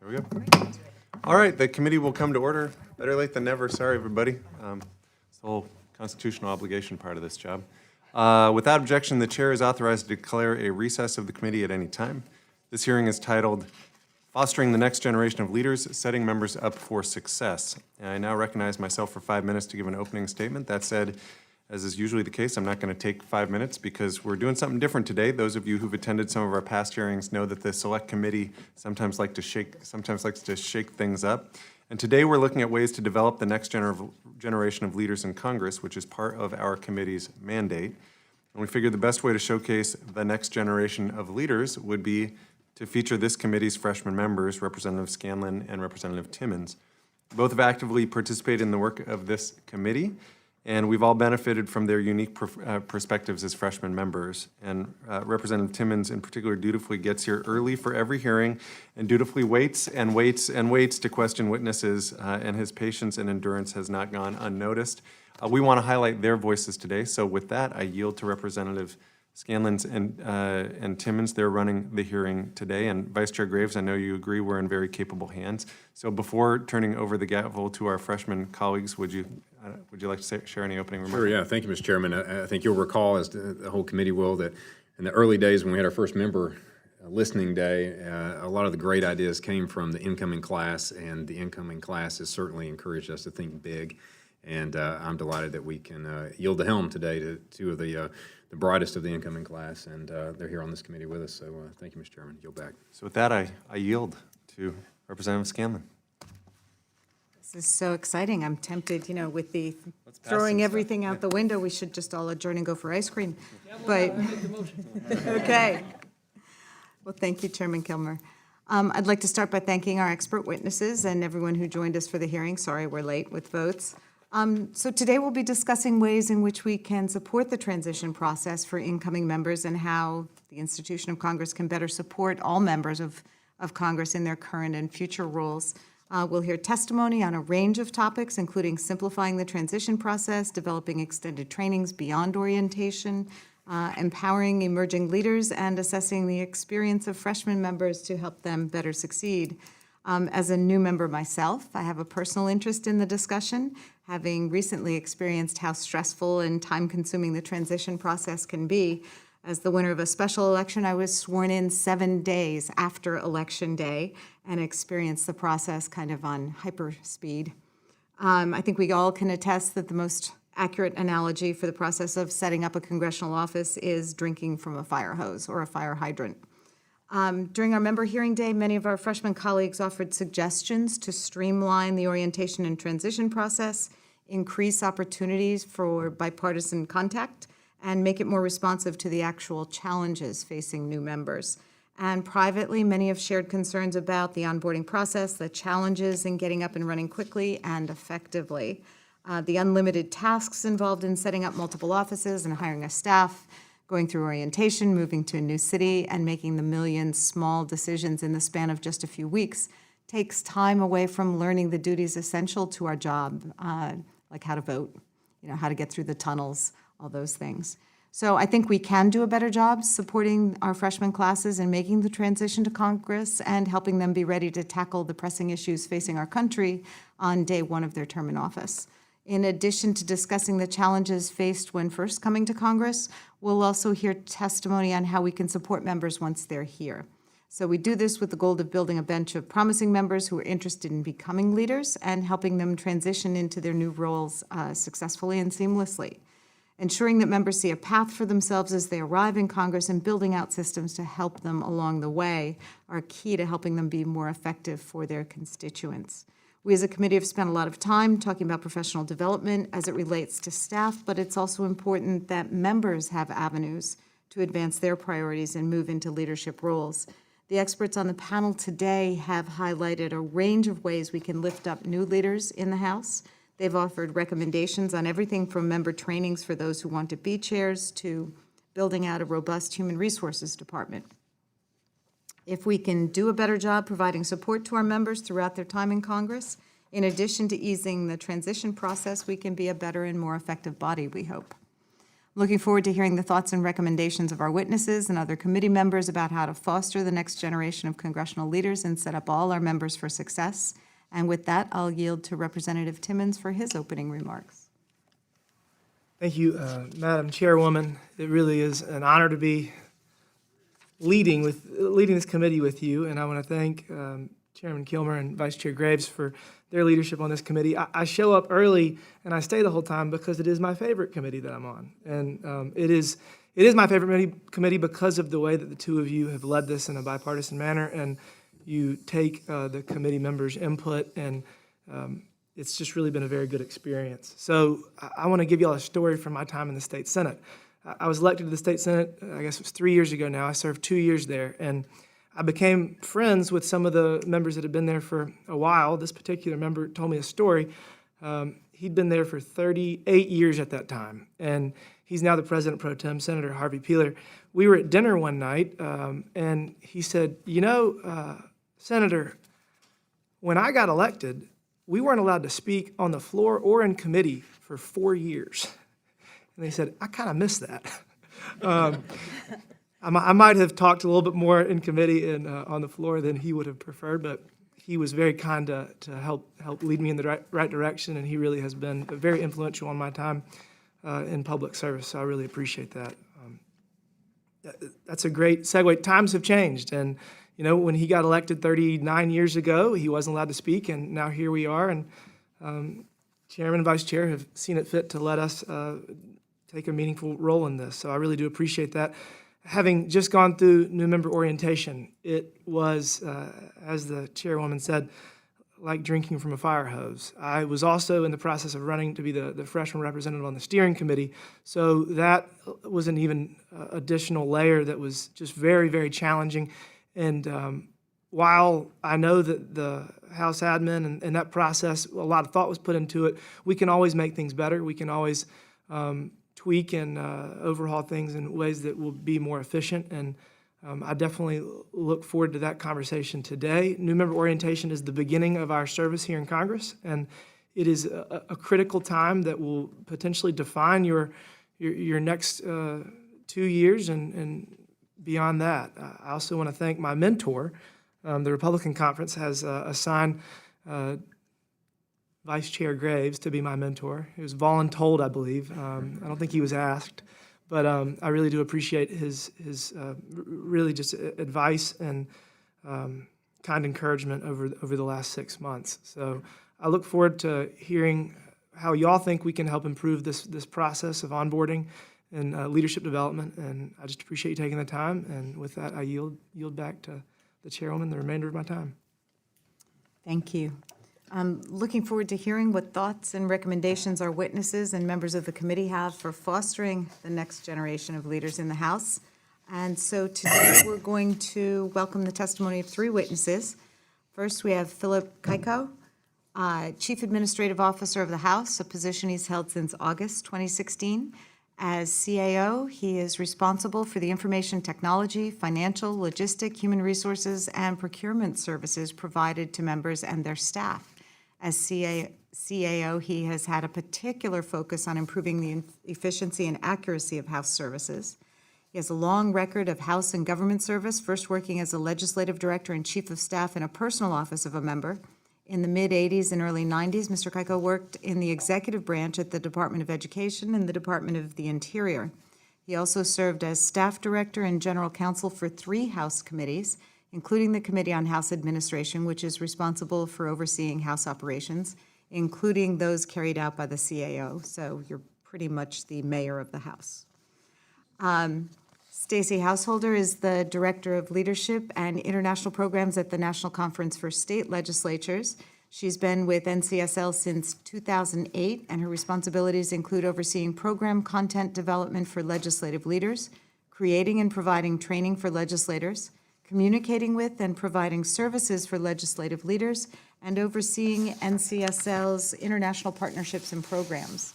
There we go. All right, the committee will come to order. Better late than never. Sorry, everybody. It's the whole constitutional obligation part of this job. Without objection, the chair is authorized to declare a recess of the committee at any time. This hearing is titled Fostering the Next Generation of Leaders, Setting Members Up for Success. And I now recognize myself for 5 minutes to give an opening statement. That said, as is usually the case, I'm not going to take 5 minutes because we're doing something different today. Those of you who've attended some of our past hearings know that the select committee sometimes likes to shake things up. And today we're looking at ways to develop the next generation of leaders in Congress, which is part of our committee's mandate. And we figured the best way to showcase the next generation of leaders would be to feature this committee's freshman members, Representative Scanlon and Representative Timmons. Both have actively participated in the work of this committee, and we've all benefited from their unique perspectives as freshman members. And Representative Timmons in particular dutifully gets here early for every hearing and dutifully waits and waits and waits to question witnesses, and his patience and endurance has not gone unnoticed. We want to highlight their voices today, so with that, I yield to Representative Scanlon's and Timmons. They're running the hearing today, and Vice Chair Graves, I know you agree we're in very capable hands. So before turning over the gavel to our freshman colleagues, would you like to share any opening remarks? Sure, yeah. Thank you, Mr. Chairman. I think you'll recall, as the whole committee will, that in the early days when we had our first member listening day, a lot of the great ideas came from the incoming class, and the incoming class has certainly encouraged us to think big. And I'm delighted that we can yield the helm today to two of the brightest of the incoming class, and they're here on this committee with us. So thank you, Mr. Chairman. Yield back. So with that, I yield to Representative Scanlon. This is so exciting. I'm tempted, with the throwing everything out the window, we should just all adjourn and go for ice cream. But okay. Well, thank you, Chairman Kilmer. I'd like to start by thanking our expert witnesses and everyone who joined us for the hearing. Sorry we're late with votes. So today we'll be discussing ways in which we can support the transition process for incoming members and how the institution of Congress can better support all members of Congress in their current and future roles. We'll hear testimony on a range of topics, including simplifying the transition process, developing extended trainings beyond orientation, empowering emerging leaders, and assessing the experience of freshman members to help them better succeed. As a new member myself, I have a personal interest in the discussion, having recently experienced how stressful and time-consuming the transition process can be. As the winner of a special election, I was sworn in 7 days after Election Day and experienced the process kind of on hyper speed. I think we all can attest that the most accurate analogy for the process of setting up a congressional office is drinking from a fire hose or a fire hydrant. During our member hearing day, many of our freshman colleagues offered suggestions to streamline the orientation and transition process, increase opportunities for bipartisan contact, and make it more responsive to the actual challenges facing new members. And privately, many have shared concerns about the onboarding process, the challenges in getting up and running quickly and effectively, the unlimited tasks involved in setting up multiple offices and hiring a staff, going through orientation, moving to a new city, and making the million small decisions in the span of just a few weeks takes time away from learning the duties essential to our job, like how to vote, how to get through the tunnels, all those things. So I think we can do a better job supporting our freshman classes and making the transition to Congress and helping them be ready to tackle the pressing issues facing our country on day one of their term in office. In addition to discussing the challenges faced when first coming to Congress, we'll also hear testimony on how we can support members once they're here. So we do this with the goal of building a bench of promising members who are interested in becoming leaders and helping them transition into their new roles successfully and seamlessly. Ensuring that members see a path for themselves as they arrive in Congress and building out systems to help them along the way are key to helping them be more effective for their constituents. We as a committee have spent a lot of time talking about professional development as it relates to staff, but it's also important that members have avenues to advance their priorities and move into leadership roles. The experts on the panel today have highlighted a range of ways we can lift up new leaders in the House. They've offered recommendations on everything from member trainings for those who want to be chairs to building out a robust human resources department. If we can do a better job providing support to our members throughout their time in Congress, in addition to easing the transition process, we can be a better and more effective body, we hope. Looking forward to hearing the thoughts and recommendations of our witnesses and other committee members about how to foster the next generation of congressional leaders and set up all our members for success. And with that, I'll yield to Representative Timmons for his opening remarks. Thank you, Madam Chairwoman. It really is an honor to be leading this committee with you, and I want to thank Chairman Kilmer and Vice Chair Graves for their leadership on this committee. I show up early and I stay the whole time because it is my favorite committee that I'm on, and it is my favorite committee because of the way that the two of you have led this in a bipartisan manner, and you take the committee members' input, and it's just really been a very good experience. So I want to give you all a story from my time in the state Senate. I was elected to the state Senate, I guess it was 3 years ago now. I served 2 years there, and I became friends with some of the members that had been there for a while. This particular member told me a story. He'd been there for 38 years at that time, and he's now the president pro tem, Senator Harvey Peeler. We were at dinner one night, and he said, Senator, when I got elected, we weren't allowed to speak on the floor or in committee for 4 years. And they said, I kind of miss that. I might have talked a little bit more in committee and on the floor than he would have preferred, but he was very kind to help lead me in the right direction, and he really has been very influential on my time in public service, so I really appreciate that. That's a great segue. Times have changed, and when he got elected 39 years ago, he wasn't allowed to speak, and now here we are, and Chairman and Vice Chair have seen it fit to let us take a meaningful role in this, so I really do appreciate that. Having just gone through new member orientation, it was, as the chairwoman said, like drinking from a fire hose. I was also in the process of running to be the freshman representative on the steering committee, so that was an even additional layer that was just very, very challenging. And while I know that the House admin and that process, a lot of thought was put into it, we can always make things better. We can always tweak and overhaul things in ways that will be more efficient, and I definitely look forward to that conversation today. New member orientation is the beginning of our service here in Congress, and it is a critical time that will potentially define your next 2 years and beyond that. I also want to thank my mentor. The Republican Conference has assigned Vice Chair Graves to be my mentor. He was voluntold, I believe. I don't think he was asked, but I really do appreciate his really just advice and kind encouragement over the last 6 months. So I look forward to hearing how y'all think we can help improve this process of onboarding and leadership development, and I just appreciate you taking the time, and with that, I yield back to the chairwoman the remainder of my time. Thank you. I'm looking forward to hearing what thoughts and recommendations our witnesses and members of the committee have for fostering the next generation of leaders in the House. And so today we're going to welcome the testimony of 3 witnesses. First, we have Philip Keiko, Chief Administrative Officer of the House, a position he's held since August 2016. As CAO, he is responsible for the information technology, financial, logistic, human resources, and procurement services provided to members and their staff. As CAO, he has had a particular focus on improving the efficiency and accuracy of House services. He has a long record of House and government service, first working as a legislative director and chief of staff in a personal office of a member. In the mid-'80s and early '90s, Mr. Keiko worked in the executive branch at the Department of Education and the Department of the Interior. He also served as staff director and general counsel for 3 House committees, including the Committee on House Administration, which is responsible for overseeing House operations, including those carried out by the CAO. So you're pretty much the mayor of the House. Stacey Householder is the Director of Leadership and International Programs at the National Conference for State Legislatures. She's been with NCSL since 2008, and her responsibilities include overseeing program content development for legislative leaders, creating and providing training for legislators, communicating with and providing services for legislative leaders, and overseeing NCSL's international partnerships and programs.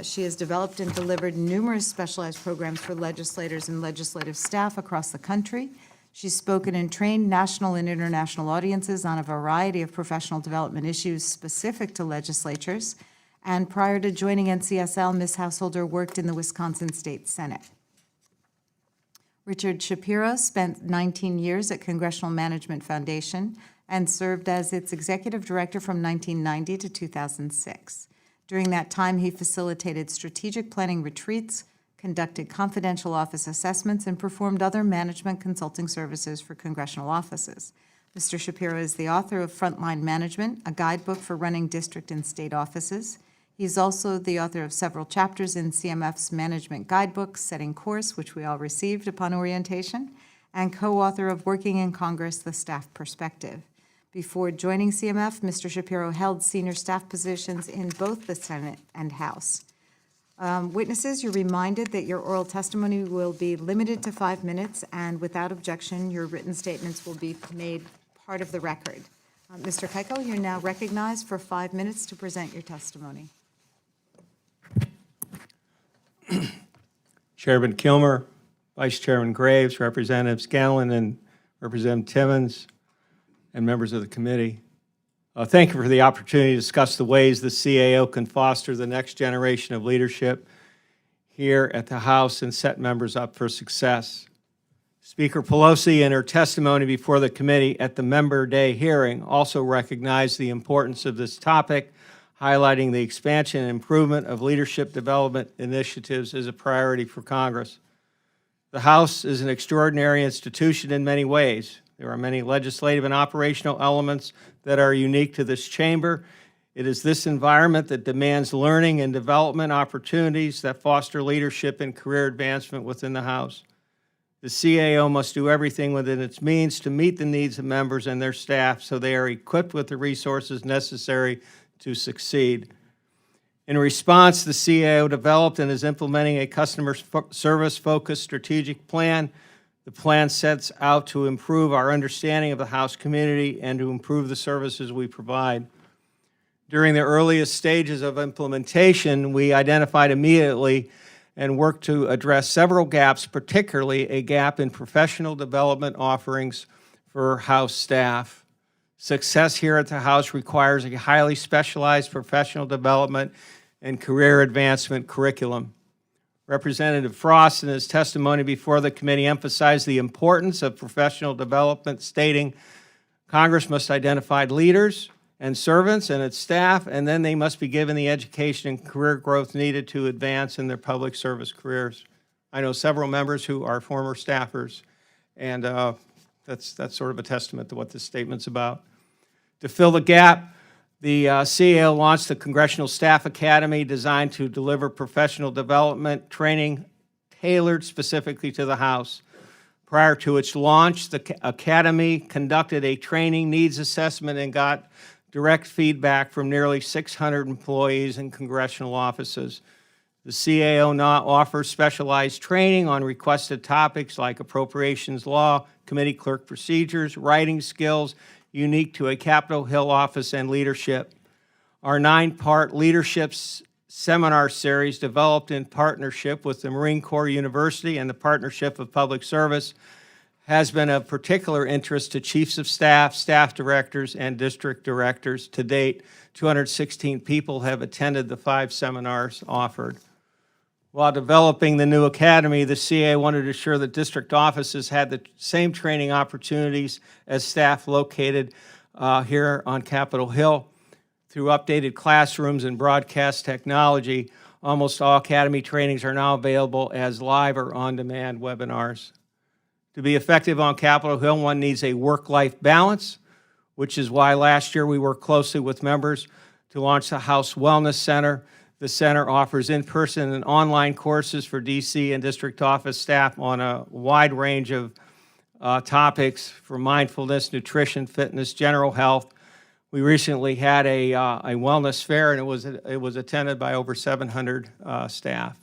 She has developed and delivered numerous specialized programs for legislators and legislative staff across the country. She's spoken and trained national and international audiences on a variety of professional development issues specific to legislatures. And prior to joining NCSL, Ms. Householder worked in the Wisconsin State Senate. Richard Shapiro spent 19 years at Congressional Management Foundation and served as its executive director from 1990 to 2006. During that time, he facilitated strategic planning retreats, conducted confidential office assessments, and performed other management consulting services for congressional offices. Mr. Shapiro is the author of Frontline Management, a guidebook for running district and state offices. He's also the author of several chapters in CMF's Management Guidebook, Setting Course, which we all received upon orientation, and co-author of Working in Congress, The Staff Perspective. Before joining CMF, Mr. Shapiro held senior staff positions in both the Senate and House. Witnesses, you're reminded that your oral testimony will be limited to 5 minutes, and without objection, your written statements will be made part of the record. Mr. Keiko, you're now recognized for 5 minutes to present your testimony. Chairman Kilmer, Vice Chairman Graves, Representatives Ganlon and Representative Timmons, and members of the committee. Thank you for the opportunity to discuss the ways the CAO can foster the next generation of leadership here at the House and set members up for success. Speaker Pelosi, in her testimony before the committee at the Member Day hearing, also recognized the importance of this topic, highlighting the expansion and improvement of leadership development initiatives as a priority for Congress. The House is an extraordinary institution in many ways. There are many legislative and operational elements that are unique to this chamber. It is this environment that demands learning and development opportunities that foster leadership and career advancement within the House. The CAO must do everything within its means to meet the needs of members and their staff so they are equipped with the resources necessary to succeed. In response, the CAO developed and is implementing a customer service-focused strategic plan. The plan sets out to improve our understanding of the House community and to improve the services we provide. During the earliest stages of implementation, we identified immediately and worked to address several gaps, particularly a gap in professional development offerings for House staff. Success here at the House requires a highly specialized professional development and career advancement curriculum. Representative Frost, in his testimony before the committee, emphasized the importance of professional development, stating, Congress must identify leaders and servants and its staff, and then they must be given the education and career growth needed to advance in their public service careers. I know several members who are former staffers, and that's sort of a testament to what this statement's about. To fill the gap, the CAO launched the Congressional Staff Academy designed to deliver professional development training tailored specifically to the House. Prior to its launch, the Academy conducted a training needs assessment and got direct feedback from nearly 600 employees in congressional offices. The CAO now offers specialized training on requested topics like appropriations law, committee clerk procedures, writing skills, unique to a Capitol Hill office and leadership. Our 9-part leadership seminar series, developed in partnership with the Marine Corps University and the Partnership of Public Service, has been of particular interest to chiefs of staff, staff directors, and district directors. To date, 216 people have attended the 5 seminars offered. While developing the new academy, the CA wanted to ensure that district offices had the same training opportunities as staff located here on Capitol Hill. Through updated classrooms and broadcast technology, almost all academy trainings are now available as live or on-demand webinars. To be effective on Capitol Hill, one needs a work-life balance, which is why last year we worked closely with members to launch the House Wellness Center. The center offers in-person and online courses for DC and district office staff on a wide range of topics from mindfulness, nutrition, fitness, general health. We recently had a wellness fair, and it was attended by over 700 staff.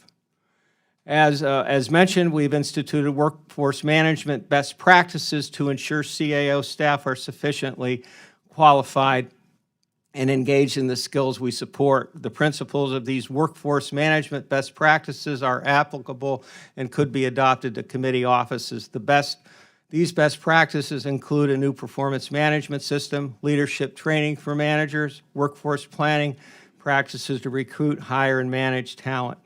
As mentioned, we've instituted workforce management best practices to ensure CAO staff are sufficiently qualified and engaged in the skills we support. The principles of these workforce management best practices are applicable and could be adopted to committee offices. These best practices include a new performance management system, leadership training for managers, workforce planning, practices to recruit, hire, and manage talent.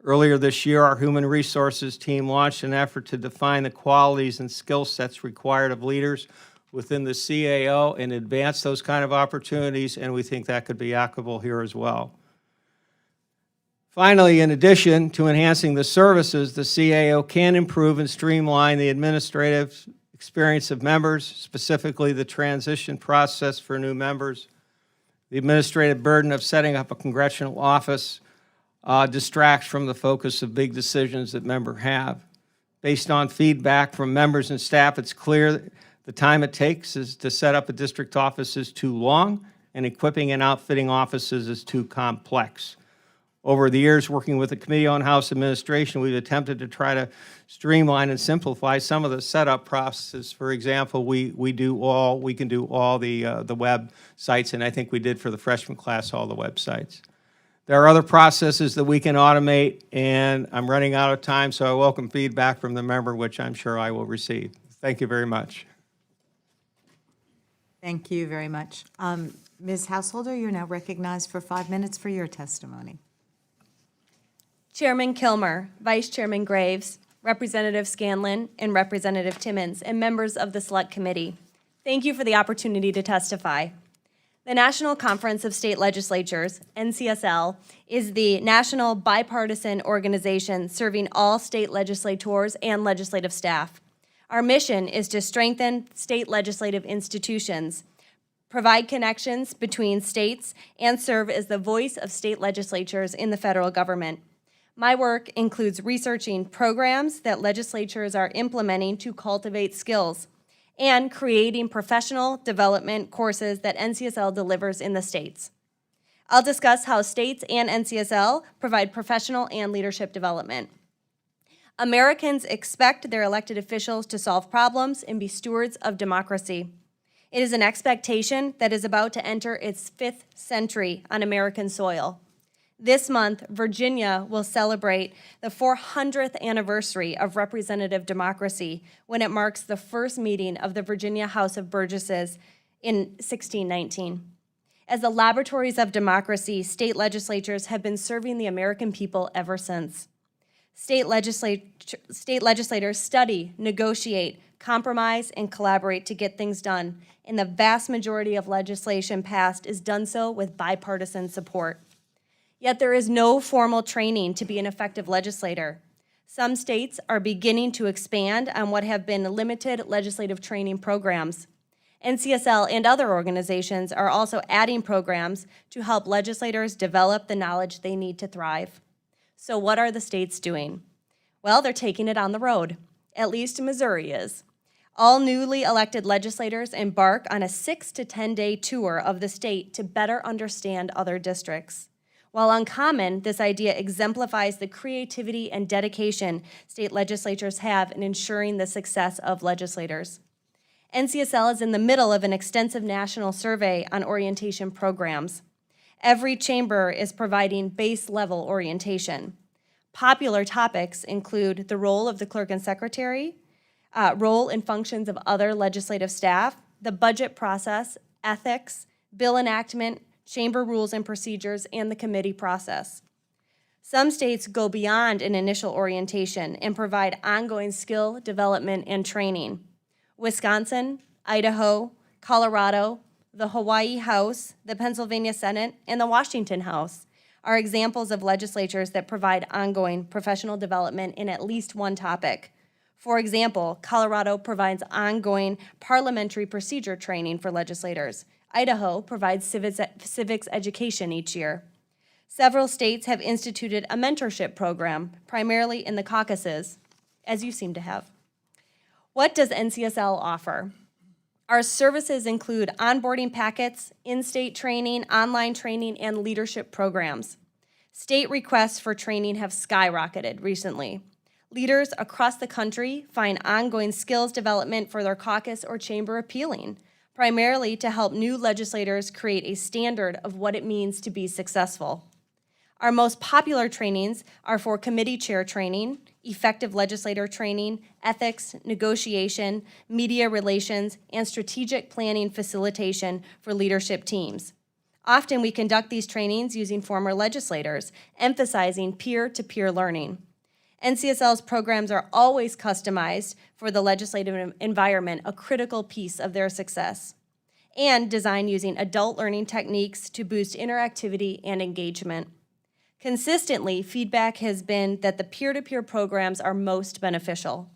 Earlier this year, our human resources team launched an effort to define the qualities and skill sets required of leaders within the CAO and advance those kind of opportunities, and we think that could be applicable here as well. Finally, in addition to enhancing the services, the CAO can improve and streamline the administrative experience of members, specifically the transition process for new members. The administrative burden of setting up a congressional office distracts from the focus of big decisions that members have. Based on feedback from members and staff, it's clear the time it takes to set up a district office is too long, and equipping and outfitting offices is too complex. Over the years, working with the Committee on House Administration, we've attempted to try to streamline and simplify some of the setup processes. For example, we can do all the web sites, and I think we did for the freshman class all the websites. There are other processes that we can automate, and I'm running out of time, so I welcome feedback from the member, which I'm sure I will receive. Thank you very much. Thank you very much. Ms. Householder, you're now recognized for 5 minutes for your testimony. Chairman Kilmer, Vice Chairman Graves, Representative Scanlon, and Representative Timmons, and members of the Select Committee, thank you for the opportunity to testify. The National Conference of State Legislatures, NCSL, is the national bipartisan organization serving all state legislators and legislative staff. Our mission is to strengthen state legislative institutions, provide connections between states, and serve as the voice of state legislatures in the federal government. My work includes researching programs that legislatures are implementing to cultivate skills and creating professional development courses that NCSL delivers in the states. I'll discuss how states and NCSL provide professional and leadership development. Americans expect their elected officials to solve problems and be stewards of democracy. It is an expectation that is about to enter its 5th century on American soil. This month, Virginia will celebrate the 400th anniversary of representative democracy when it marks the first meeting of the Virginia House of Burgesses in 1619. As the laboratories of democracy, state legislatures have been serving the American people ever since. State legislators study, negotiate, compromise, and collaborate to get things done, and the vast majority of legislation passed is done so with bipartisan support. Yet there is no formal training to be an effective legislator. Some states are beginning to expand on what have been limited legislative training programs. NCSL and other organizations are also adding programs to help legislators develop the knowledge they need to thrive. So what are the states doing? Well, they're taking it on the road. At least Missouri is. All newly elected legislators embark on a 6 to 10-day tour of the state to better understand other districts. While uncommon, this idea exemplifies the creativity and dedication state legislatures have in ensuring the success of legislators. NCSL is in the middle of an extensive national survey on orientation programs. Every chamber is providing base-level orientation. Popular topics include the role of the clerk and secretary, role and functions of other legislative staff, the budget process, ethics, bill enactment, chamber rules and procedures, and the committee process. Some states go beyond an initial orientation and provide ongoing skill development and training. Wisconsin, Idaho, Colorado, the Hawaii House, the Pennsylvania Senate, and the Washington House are examples of legislatures that provide ongoing professional development in at least one topic. For example, Colorado provides ongoing parliamentary procedure training for legislators. Idaho provides civics education each year. Several states have instituted a mentorship program, primarily in the caucuses, as you seem to have. What does NCSL offer? Our services include onboarding packets, in-state training, online training, and leadership programs. State requests for training have skyrocketed recently. Leaders across the country find ongoing skills development for their caucus or chamber appealing, primarily to help new legislators create a standard of what it means to be successful. Our most popular trainings are for committee chair training, effective legislator training, ethics, negotiation, media relations, and strategic planning facilitation for leadership teams. Often we conduct these trainings using former legislators, emphasizing peer-to-peer learning. NCSL's programs are always customized for the legislative environment, a critical piece of their success, and designed using adult learning techniques to boost interactivity and engagement. Consistently, feedback has been that the peer-to-peer programs are most beneficial.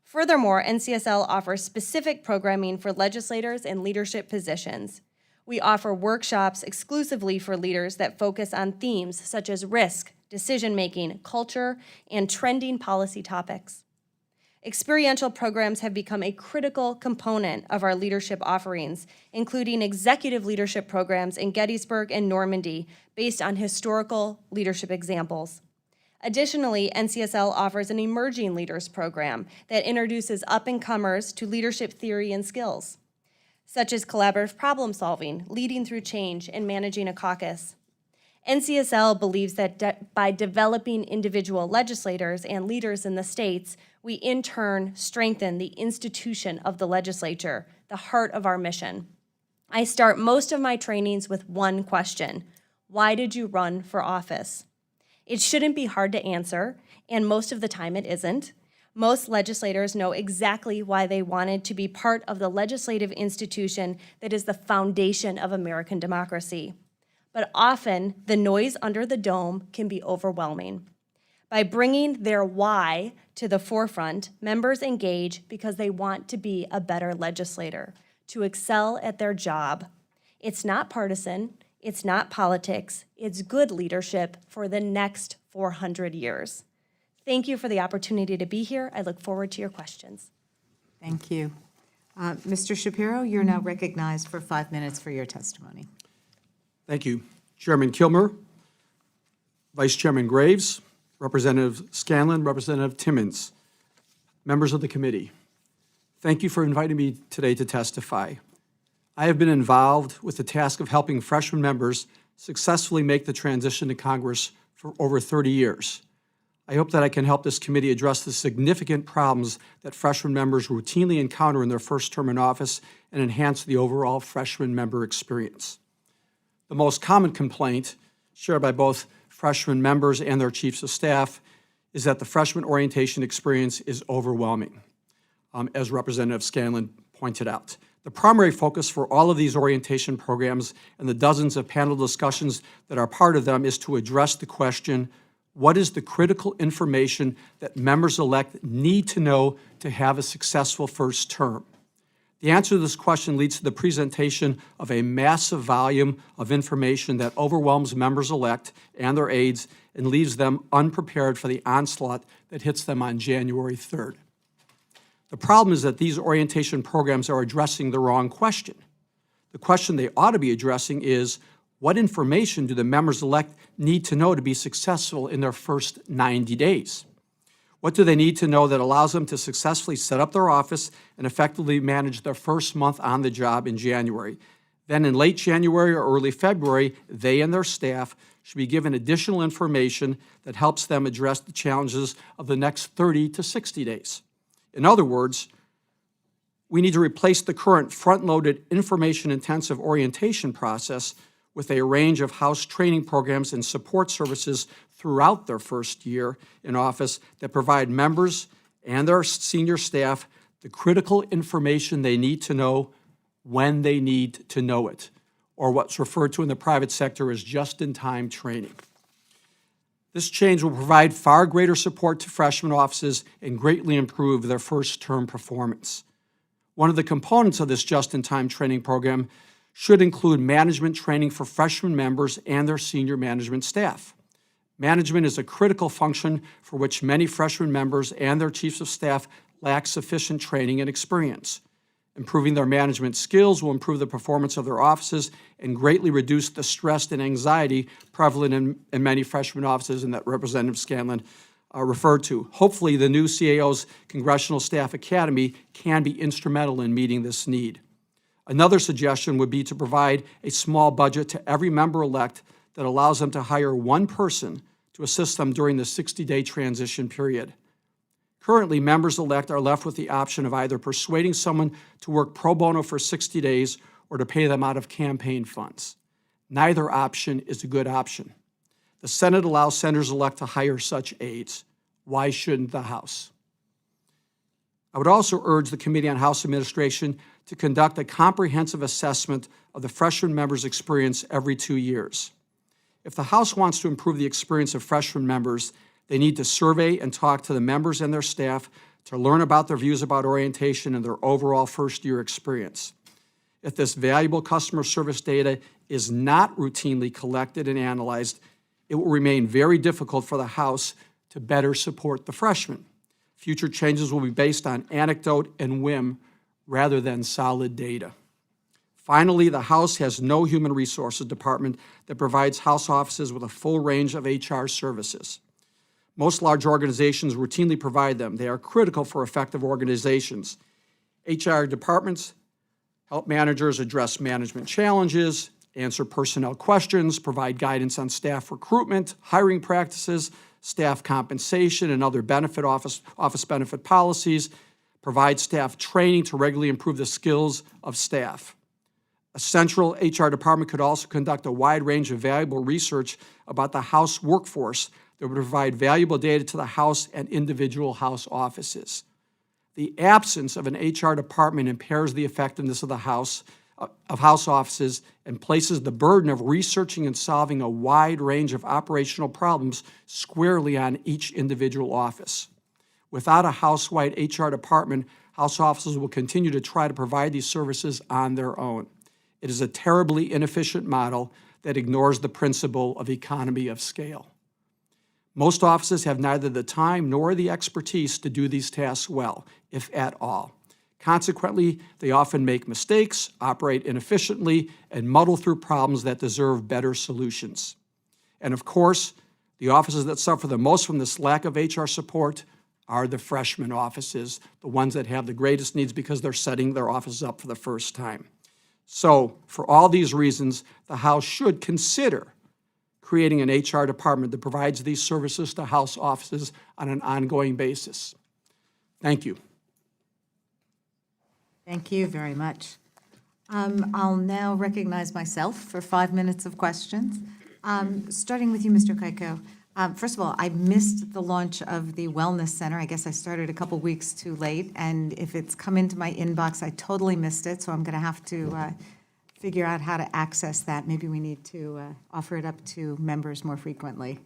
Furthermore, NCSL offers specific programming for legislators and leadership positions. We offer workshops exclusively for leaders that focus on themes such as risk, decision-making, culture, and trending policy topics. Experiential programs have become a critical component of our leadership offerings, including executive leadership programs in Gettysburg and Normandy based on historical leadership examples. Additionally, NCSL offers an Emerging Leaders program that introduces up-and-comers to leadership theory and skills, such as collaborative problem solving, leading through change, and managing a caucus. NCSL believes that by developing individual legislators and leaders in the states, we in turn strengthen the institution of the legislature, the heart of our mission. I start most of my trainings with one question: why did you run for office? It shouldn't be hard to answer, and most of the time it isn't. Most legislators know exactly why they wanted to be part of the legislative institution that is the foundation of American democracy. But often, the noise under the dome can be overwhelming. By bringing their why to the forefront, members engage because they want to be a better legislator, to excel at their job. It's not partisan, it's not politics, it's good leadership for the next 400 years. Thank you for the opportunity to be here. I look forward to your questions. Thank you. Mr. Shapiro, you're now recognized for 5 minutes for your testimony. Thank you. Chairman Kilmer, Vice Chairman Graves, Representative Scanlon, Representative Timmons, members of the committee. Thank you for inviting me today to testify. I have been involved with the task of helping freshman members successfully make the transition to Congress for over 30 years. I hope that I can help this committee address the significant problems that freshman members routinely encounter in their first term in office and enhance the overall freshman member experience. The most common complaint, shared by both freshman members and their chiefs of staff, is that the freshman orientation experience is overwhelming, as Representative Scanlon pointed out. The primary focus for all of these orientation programs and the dozens of panel discussions that are part of them is to address the question, what is the critical information that members-elect need to know to have a successful first term? The answer to this question leads to the presentation of a massive volume of information that overwhelms members-elect and their aides and leaves them unprepared for the onslaught that hits them on January 3rd. The problem is that these orientation programs are addressing the wrong question. The question they ought to be addressing is, what information do the members-elect need to know to be successful in their first 90 days? What do they need to know that allows them to successfully set up their office and effectively manage their first month on the job in January? Then in late January or early February, they and their staff should be given additional information that helps them address the challenges of the next 30 to 60 days. In other words, we need to replace the current front-loaded, information-intensive orientation process with a range of house training programs and support services throughout their first year in office that provide members and their senior staff the critical information they need to know when they need to know it, or what's referred to in the private sector as just-in-time training. This change will provide far greater support to freshman offices and greatly improve their first-term performance. One of the components of this just-in-time training program should include management training for freshman members and their senior management staff. Management is a critical function for which many freshman members and their chiefs of staff lack sufficient training and experience. Improving their management skills will improve the performance of their offices and greatly reduce the stress and anxiety prevalent in many freshman offices and that Representative Scanlon referred to. Hopefully, the new CAO's Congressional Staff Academy can be instrumental in meeting this need. Another suggestion would be to provide a small budget to every member-elect that allows them to hire one person to assist them during the 60-day transition period. Currently, members-elect are left with the option of either persuading someone to work pro bono for 60 days or to pay them out of campaign funds. Neither option is a good option. The Senate allows senators-elect to hire such aides. Why shouldn't the House? I would also urge the Committee on House Administration to conduct a comprehensive assessment of the freshman members' experience every 2 years. If the House wants to improve the experience of freshman members, they need to survey and talk to the members and their staff to learn about their views about orientation and their overall first-year experience. If this valuable customer service data is not routinely collected and analyzed, it will remain very difficult for the House to better support the freshmen. Future changes will be based on anecdote and whim rather than solid data. Finally, the House has no human resources department that provides House offices with a full range of HR services. Most large organizations routinely provide them. They are critical for effective organizations. HR departments help managers address management challenges, answer personnel questions, provide guidance on staff recruitment, hiring practices, staff compensation, and other office benefit policies, provide staff training to regularly improve the skills of staff. A central HR department could also conduct a wide range of valuable research about the House workforce that would provide valuable data to the House and individual House offices. The absence of an HR department impairs the effectiveness of the House offices and places the burden of researching and solving a wide range of operational problems squarely on each individual office. Without a House-wide HR department, House offices will continue to try to provide these services on their own. It is a terribly inefficient model that ignores the principle of economy of scale. Most offices have neither the time nor the expertise to do these tasks well, if at all. Consequently, they often make mistakes, operate inefficiently, and muddle through problems that deserve better solutions. And of course, the offices that suffer the most from this lack of HR support are the freshman offices, the ones that have the greatest needs because they're setting their offices up for the first time. So, for all these reasons, the House should consider creating an HR department that provides these services to House offices on an ongoing basis. Thank you. Thank you very much. I'll now recognize myself for 5 minutes of questions. Starting with you, Mr. Kaiko. First of all, I missed the launch of the Wellness Center. I guess I started a couple weeks too late, and if it's come into my inbox, I totally missed it, so I'm going to have to figure out how to access that. Maybe we need to offer it up to members more frequently.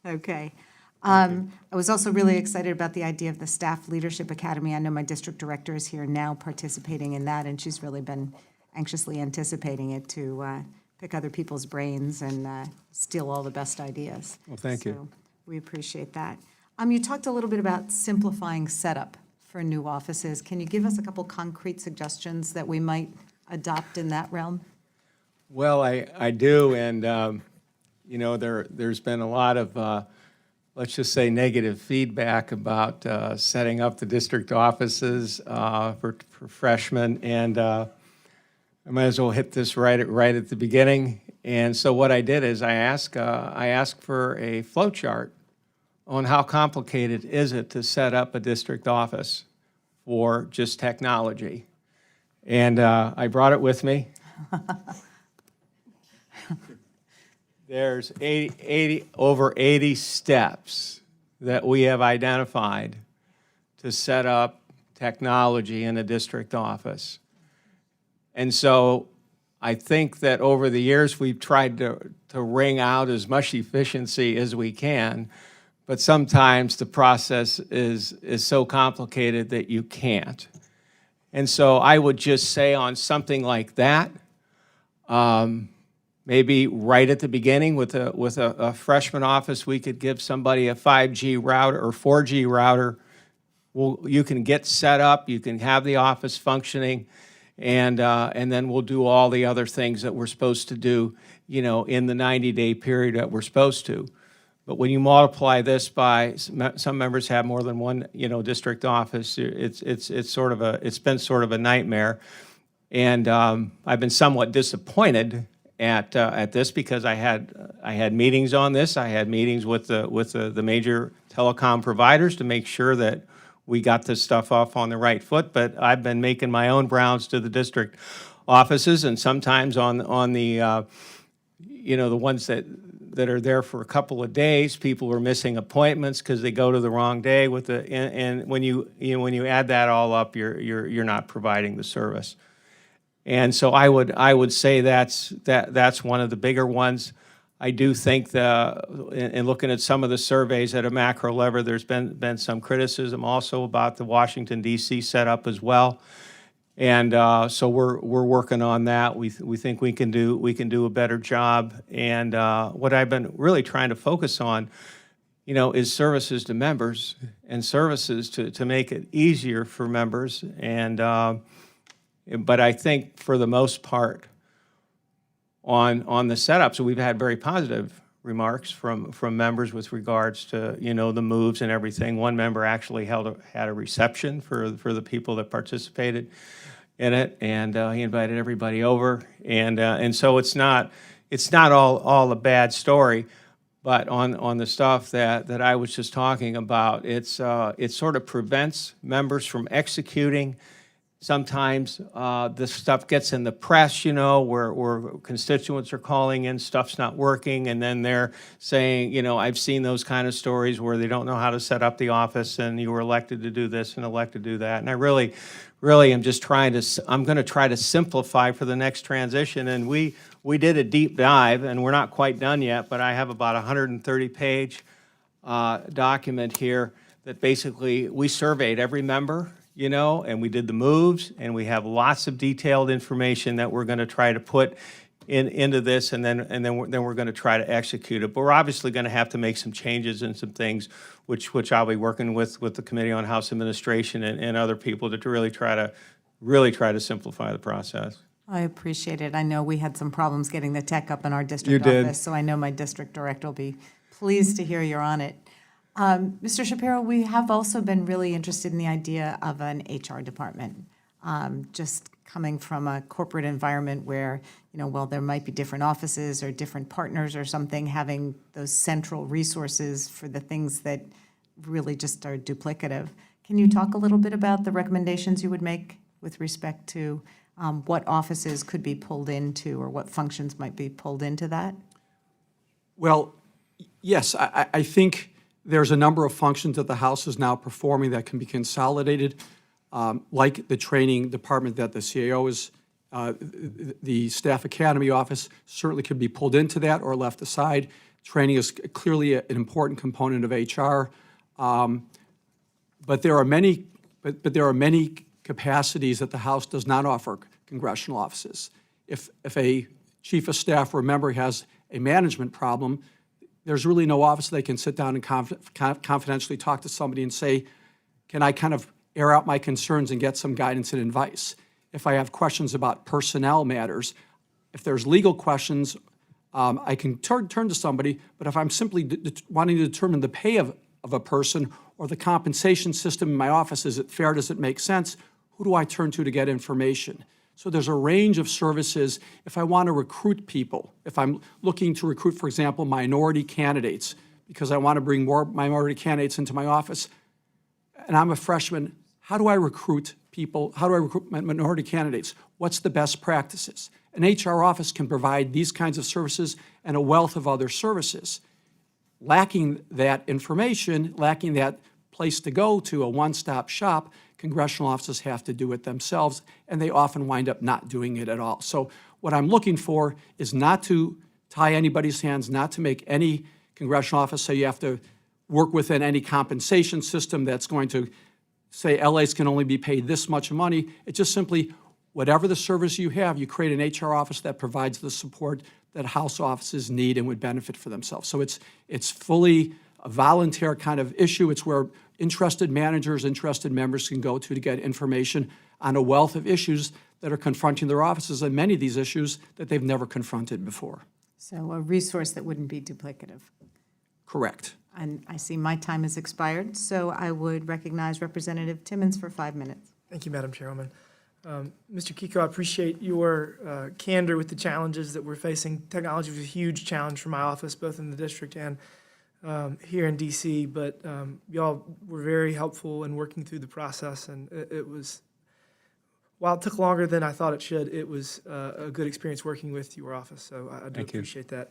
Okay. I was also really excited about the idea of the Staff Leadership Academy. I know my district director is here now participating in that, and she's really been anxiously anticipating it to pick other people's brains and steal all the best ideas. Well, thank you. So we appreciate that. You talked a little bit about simplifying setup for new offices. Can you give us a couple concrete suggestions that we might adopt in that realm? Well, I do, and you know, there's been a lot of let's just say negative feedback about setting up the district offices for freshmen, and I might as well hit this right at the beginning. And so what I did is I asked for a flow chart on how complicated is it to set up a district office for just technology. And I brought it with me. There's over 80 steps that we have identified to set up technology in a district office. And so I think that over the years we've tried to wring out as much efficiency as we can, but sometimes the process is so complicated that you can't. And so I would just say on something like that, maybe right at the beginning with a freshman office, we could give somebody a 5G router or 4G router. Well, you can get set up, you can have the office functioning, and then we'll do all the other things that we're supposed to do, you know, in the 90-day period that we're supposed to. But when you multiply this by, some members have more than one, you know, district office. It's been sort of a nightmare, and I've been somewhat disappointed at this because I had meetings on this. I had meetings with the major telecom providers to make sure that we got this stuff off on the right foot. But I've been making my own rounds to the district offices, and sometimes on the the ones that are there for a couple of days, people are missing appointments because they go to the wrong day with and when you add that all up, you're not providing the service. And so I would say that's one of the bigger ones. I do think in looking at some of the surveys at a macro level, there's been some criticism also about the Washington D.C. setup as well. And so we're working on that. We think we can do a better job. And what I've been really trying to focus on, is services to members and services to make it easier for members. And but I think for the most part, on the setups, we've had very positive remarks from members with regards to the moves and everything. One member actually had a reception for the people that participated in it, and he invited everybody over, and so it's not all a bad story, but on the stuff that I was just talking about, it sort of prevents members from executing. Sometimes this stuff gets in the press, where constituents are calling in, stuff's not working, and then they're saying, I've seen those kind of stories where they don't know how to set up the office, and you were elected to do this and elected to do that. And I really am just I'm going to try to simplify for the next transition. And we did a deep dive, and we're not quite done yet, but I have about a 130-page document here that basically we surveyed every member, and we did the moves, and we have lots of detailed information that we're going to try to put into this, and then we're going to try to execute it. But we're obviously going to have to make some changes and some things, which I'll be working with the Committee on House Administration and other people to really try to simplify the process. I appreciate it. I know we had some problems getting the tech up in our district office, so I know my district director will be pleased to hear you're on it. Mr. Shapiro, we have also been really interested in the idea of an HR department. Just coming from a corporate environment where, there might be different offices or different partners or something, having those central resources for the things that really just are duplicative. Can you talk a little bit about the recommendations you would make with respect to what offices could be pulled into or what functions might be pulled into that? Well, yes, I think there's a number of functions that the House is now performing that can be consolidated, like the training department that the CAO is, the Staff Academy Office certainly could be pulled into that or left aside. Training is clearly an important component of HR, but there are many capacities that the House does not offer congressional offices. If a chief of staff or a member has a management problem, there's really no office they can sit down and confidentially talk to somebody and say, can I kind of air out my concerns and get some guidance and advice? If I have questions about personnel matters, if there's legal questions, I can turn to somebody, but if I'm simply wanting to determine the pay of a person or the compensation system in my office, is it fair, does it make sense, who do I turn to get information? So there's a range of services. If I want to recruit people, if I'm looking to recruit, for example, minority candidates, because I want to bring more minority candidates into my office, and I'm a freshman, how do I recruit people? How do I recruit minority candidates? What's the best practices? An HR office can provide these kinds of services and a wealth of other services. Lacking that information, lacking that place to go to, a one-stop shop, congressional offices have to do it themselves, and they often wind up not doing it at all. So what I'm looking for is not to tie anybody's hands, not to make any congressional office say you have to work within any compensation system that's going to say LAs can only be paid this much money. It's just simply whatever the service you have, you create an HR office that provides the support that House offices need and would benefit for themselves. So it's fully a volunteer kind of issue. It's where interested managers, interested members can go to get information on a wealth of issues that are confronting their offices, and many of these issues that they've never confronted before. So a resource that wouldn't be duplicative. Correct. And I see my time has expired, so I would recognize Representative Timmons for 5 minutes. Thank you, Madam Chairwoman. Mr. Kiko, I appreciate your candor with the challenges that we're facing. Technology was a huge challenge for my office, both in the district and here in D.C., but y'all were very helpful in working through the process, and it was while it took longer than I thought it should, it was a good experience working with your office, so I do Thank you. appreciate that.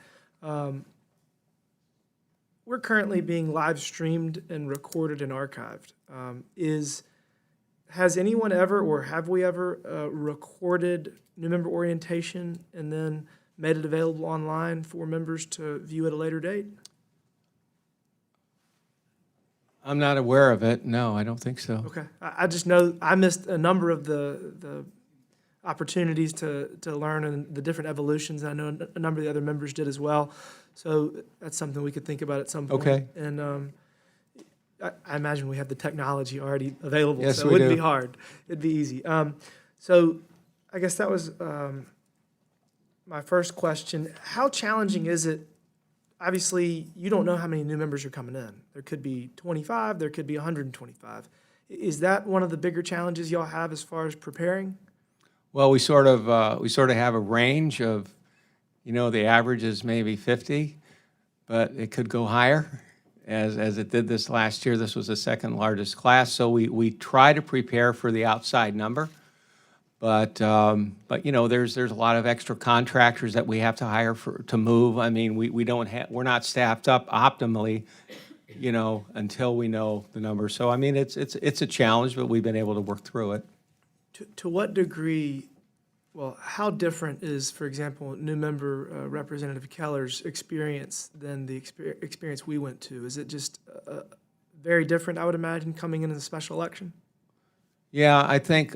We're currently being live streamed and recorded and archived. Has anyone ever, or have we ever, recorded new member orientation and then made it available online for members to view at a later date? I'm not aware of it. No, I don't think so. Okay, I just know I missed a number of the opportunities to learn and the different evolutions. I know a number of the other members did as well. So that's something we could think about at some point. Okay. And I imagine we have the technology already available, Yes, so it we wouldn't do. be hard. It'd be easy. So I guess that was my first question. How challenging is it? Obviously, you don't know how many new members are coming in. There could be 25, there could be 125. Is that one of the bigger challenges y'all have as far as preparing? Well, we sort of have a range of, the average is maybe 50, but it could go higher, as it did this last year. This was the second largest class, so we try to prepare for the outside number. But there's a lot of extra contractors that we have to hire to move. I mean, we're not staffed up optimally, until we know the number. So I mean, it's a challenge, but we've been able to work through it. To what degree, well, how different is, for example, new member Representative Keller's experience than the experience we went to? Is it just very different, I would imagine, coming into the special election? Yeah, I think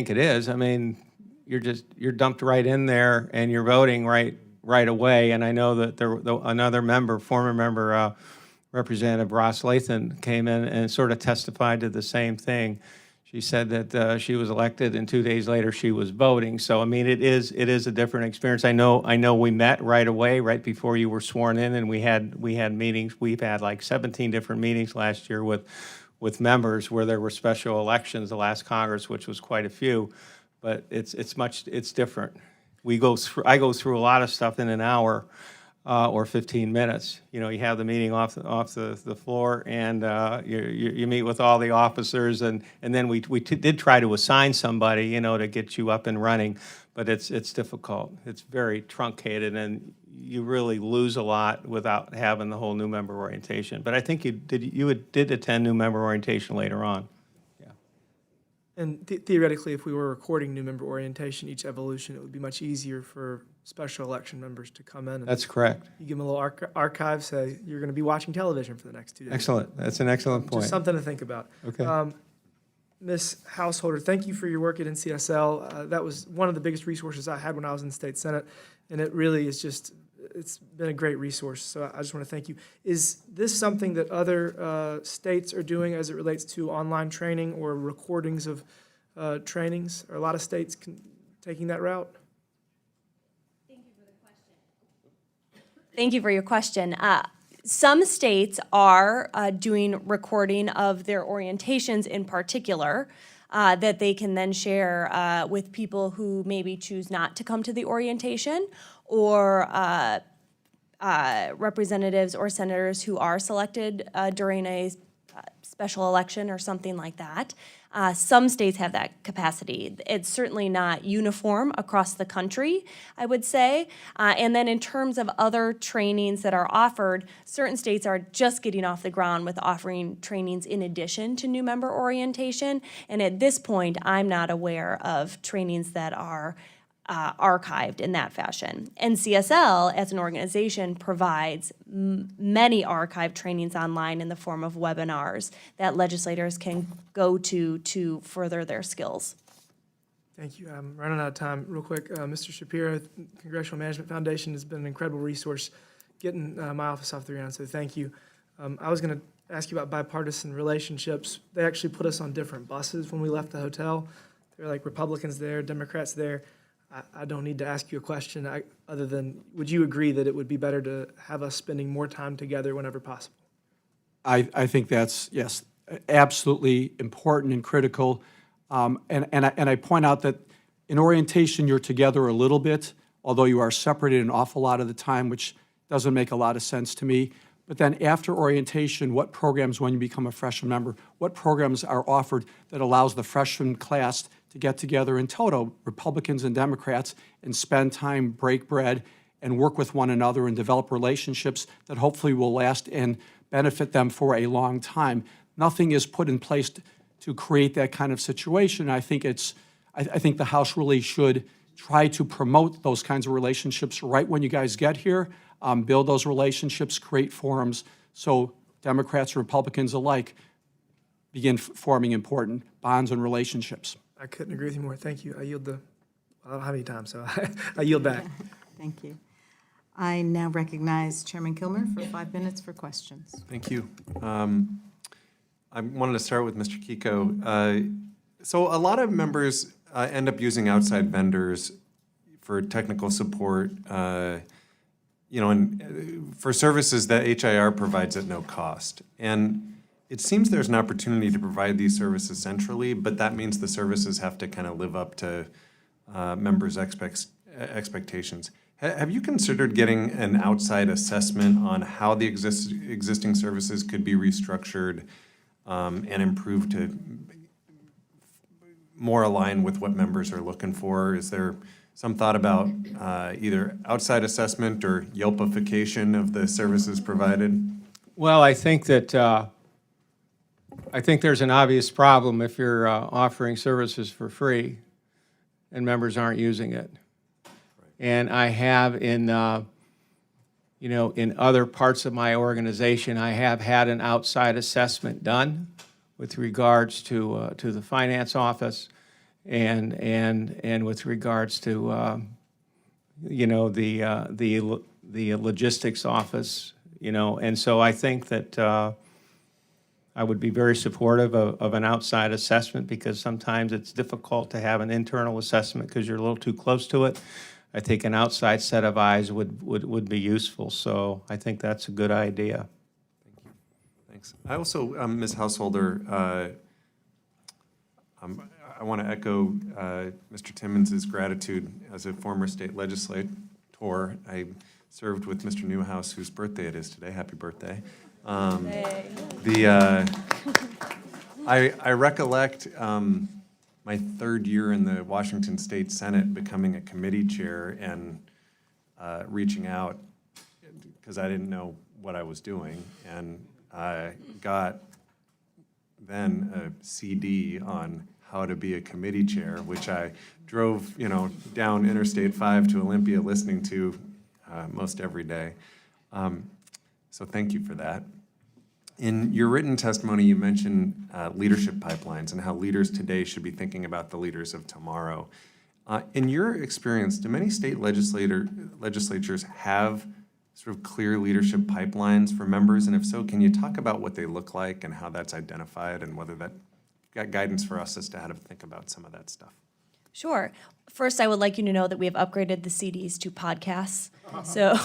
it is. I mean, you're dumped right in there and you're voting right away. And I know that another former member, Representative Ross Lathan, came in and sort of testified to the same thing. She said that she was elected and 2 days later she was voting. So I mean, it is a different experience. I know we met right away, right before you were sworn in, and we had meetings. We've had like 17 different meetings last year with members where there were special elections the last Congress, which was quite a few, but it's different. I go through a lot of stuff in an hour or 15 minutes. You have the meeting off the floor, and you meet with all the officers, and then we did try to assign somebody, to get you up and running, but it's difficult. It's very truncated, and you really lose a lot without having the whole new member orientation. But I think you did attend new member orientation later on. Yeah. And theoretically, if we were recording new member orientation, each evolution, it would be much easier for special election members to come in. And That's correct. you give them a little archive, say, you're going to be watching television for the next 2 days. Excellent. That's an excellent point. Just something to think about. Okay. Ms. Householder, thank you for your work at NCSL. That was one of the biggest resources I had when I was in the state senate, and it really is it's been a great resource, so I just want to thank you. Is this something that other states are doing as it relates to online training or recordings of trainings? Are a lot of states taking that route? Thank you for your question. Some states are doing recording of their orientations in particular that they can then share with people who maybe choose not to come to the orientation, or representatives or senators who are selected during a special election or something like that. Some states have that capacity. It's certainly not uniform across the country, I would say. And then in terms of other trainings that are offered, certain states are just getting off the ground with offering trainings in addition to new member orientation. And at this point, I'm not aware of trainings that are archived in that fashion. NCSL, as an organization, provides many archived trainings online in the form of webinars that legislators can go to further their skills. Thank you. I'm running out of time. Real quick, Mr. Shapiro, Congressional Management Foundation has been an incredible resource getting my office off the ground, so thank you. I was going to ask you about bipartisan relationships. They actually put us on different buses when we left the hotel. There were like Republicans there, Democrats there. I don't need to ask you a question other than, would you agree that it would be better to have us spending more time together whenever possible? I think that's, yes, absolutely important and critical. And I point out that in orientation, you're together a little bit, although you are separated an awful lot of the time, which doesn't make a lot of sense to me. But then after orientation, what programs, when you become a freshman member, what programs are offered that allows the freshman class to get together in total, Republicans and Democrats, and spend time, break bread, and work with one another and develop relationships that hopefully will last and benefit them for a long time. Nothing is put in place to create that kind of situation. I think I think the House really should try to promote those kinds of relationships right when you guys get here, build those relationships, create forums, so Democrats and Republicans alike begin forming important bonds and relationships. I couldn't agree with you more. Thank you. I don't have any time, so I yield back. Thank you. I now recognize Chairman Kilmer for 5 minutes for questions. Thank you. I wanted to start with Mr. Kiko. So a lot of members end up using outside vendors for technical support, and for services that HIR provides at no cost. And it seems there's an opportunity to provide these services centrally, but that means the services have to kind of live up to members' expectations. Have you considered getting an outside assessment on how the existing services could be restructured and improved to more align with what members are looking for? Is there some thought about either outside assessment or Yelpification of the services provided? Well, I think that there's an obvious problem if you're offering services for free and members aren't using it. And I have in other parts of my organization, I have had an outside assessment done with regards to the finance office and with regards to the logistics office, and so I think that I would be very supportive of an outside assessment, because sometimes it's difficult to have an internal assessment because you're a little too close to it. I think an outside set of eyes would be useful, so I think that's a good idea. Thanks. I also, Ms. Householder, I want to echo Mr. Timmons' gratitude as a former state legislator. I served with Mr. Newhouse, whose birthday it is today. Happy birthday. I recollect my third year in the Washington State Senate becoming a committee chair and reaching out because I didn't know what I was doing, and I got then a CD on how to be a committee chair, which I drove, down Interstate 5 to Olympia listening to most every day. So thank you for that. In your written testimony, you mentioned leadership pipelines and how leaders today should be thinking about the leaders of tomorrow. In your experience, do many state legislatures have sort of clear leadership pipelines for members? And if so, can you talk about what they look like and how that's identified and whether that got guidance for us as to how to think about some of that stuff? Sure. First, I would like you to know that we have upgraded the CDs to podcasts. So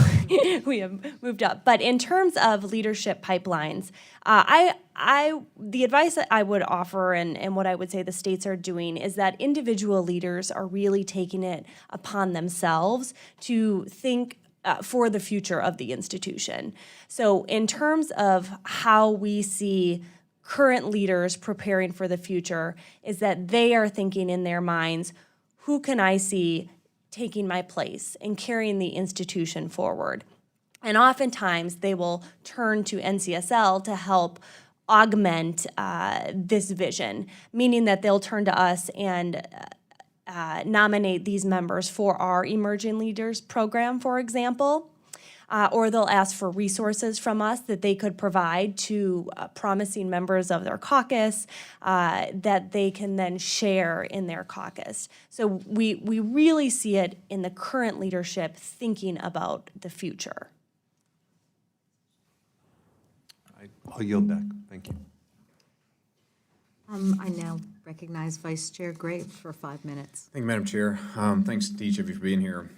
we have moved up. But in terms of leadership pipelines, the advice that I would offer and what I would say the states are doing is that individual leaders are really taking it upon themselves to think for the future of the institution. So in terms of how we see current leaders preparing for the future, is that they are thinking in their minds, who can I see taking my place and carrying the institution forward? And oftentimes they will turn to NCSL to help augment this vision, meaning that they'll turn to us and nominate these members for our Emerging Leaders program, for example. Or they'll ask for resources from us that they could provide to promising members of their caucus that they can then share in their caucus. So we really see it in the current leadership thinking about the future. I'll yield back. Thank you. I now recognize Vice Chair Graves for 5 minutes. Thank you, Madam Chair. Thanks to each of you for being here.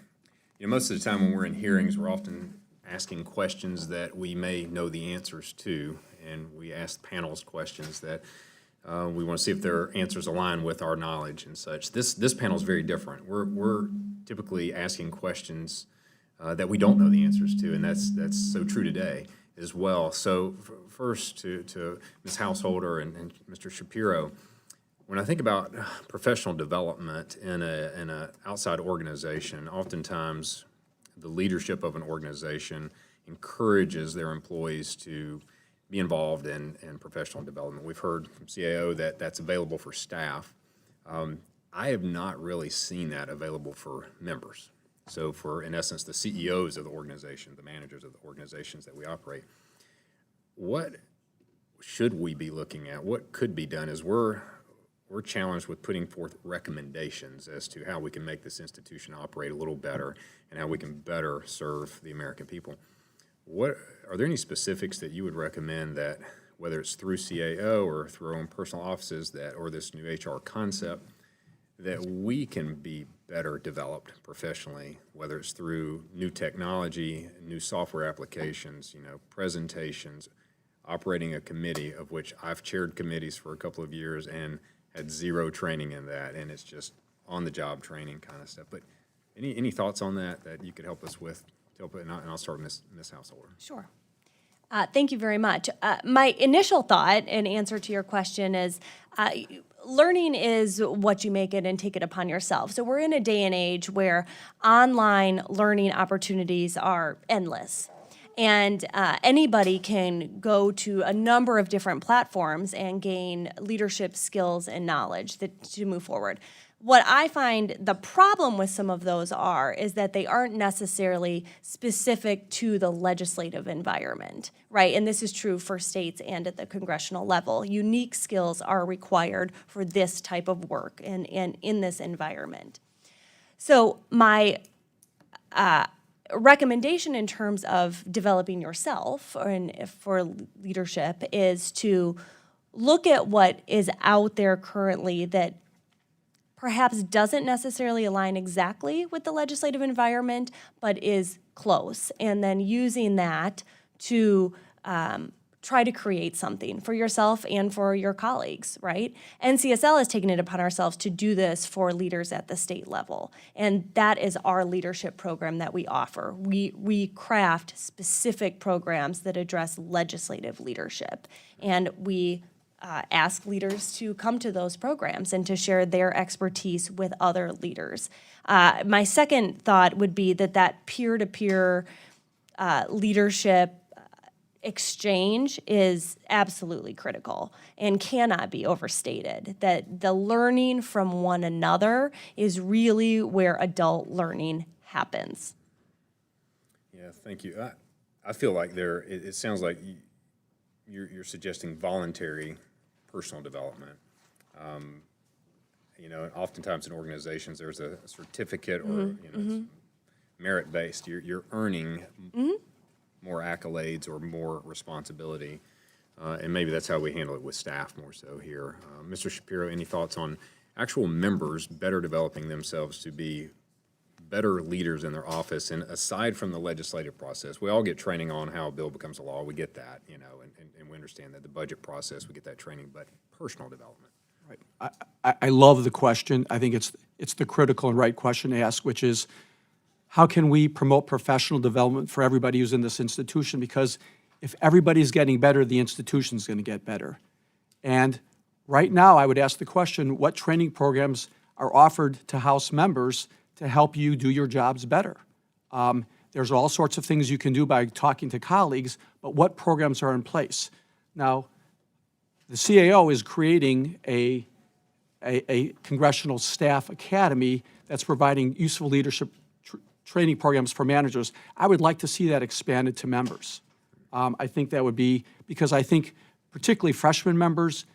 Most of the time when we're in hearings, we're often asking questions that we may know the answers to, and we ask panels questions that we want to see if their answers align with our knowledge and such. This panel is very different. We're typically asking questions that we don't know the answers to, and that's so true today. as well. So first to Ms. Householder and Mr. Shapiro, when I think about professional development in a outside organization, oftentimes the leadership of an organization encourages their employees to be involved in professional development. We've heard from CAO that that's available for staff. I have not really seen that available for members. So for, in essence, the CEOs of the organization, the managers of the organizations that we operate, what should we be looking at? What could be done is we're challenged with putting forth recommendations as to how we can make this institution operate a little better and how we can better serve the American people. Are there any specifics that you would recommend that, whether it's through CAO or through our own personal offices or this new HR concept, that we can be better developed professionally, whether it's through new technology, new software applications, presentations, operating a committee, of which I've chaired committees for a couple of years and had zero training in that, and it's just on-the-job training kind of stuff. But any thoughts on that you could help us with? And I'll start with Ms. Householder. Sure. Thank you very much. My initial thought in answer to your question is learning is what you make it and take it upon yourself. So we're in a day and age where online learning opportunities are endless. And anybody can go to a number of different platforms and gain leadership skills and knowledge to move forward. What I find the problem with some of those is that they aren't necessarily specific to the legislative environment, right? And this is true for states and at the congressional level. Unique skills are required for this type of work and in this environment. So my recommendation in terms of developing yourself for leadership is to look at what is out there currently that perhaps doesn't necessarily align exactly with the legislative environment, but is close, and then using that to try to create something for yourself and for your colleagues, right? NCSL has taken it upon ourselves to do this for leaders at the state level, and that is our leadership program that we offer. We craft specific programs that address legislative leadership, and we ask leaders to come to those programs and to share their expertise with other leaders. My second thought would be that peer-to-peer leadership exchange is absolutely critical and cannot be overstated, that the learning from one another is really where adult learning happens. Yeah, thank you. I feel like it sounds like you're suggesting voluntary personal development. Oftentimes in organizations there's a certificate or it's merit-based. You're earning more accolades or more responsibility, and maybe that's how we handle it with staff more so here. Mr. Shapiro, any thoughts on actual members better developing themselves to be better leaders in their office? And aside from the legislative process, we all get training on how a bill becomes a law. We get that, and we understand that the budget process, we get that training, but personal development. Right. I love the question. I think it's the critical and right question to ask, which is, how can we promote professional development for everybody who's in this institution? Because if everybody's getting better, the institution's going to get better. And right now, I would ask the question, what training programs are offered to House members to help you do your jobs better? There's all sorts of things you can do by talking to colleagues, but what programs are in place? Now, the CAO is creating a Congressional Staff Academy that's providing useful leadership training programs for managers. I would like to see that expanded to members. I think that would be, because I think particularly freshman members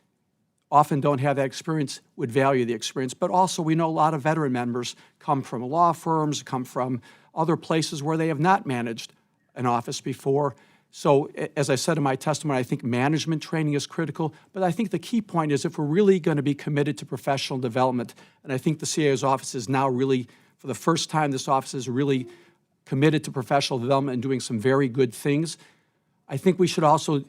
often don't have that experience, would value the experience. But also we know a lot of veteran members come from law firms, come from other places where they have not managed an office before. So as I said in my testimony, I think management training is critical. But I think the key point is if we're really going to be committed to professional development, and I think the CAO's office is now really, for the first time, this office is really committed to professional development and doing some very good things. I think we should also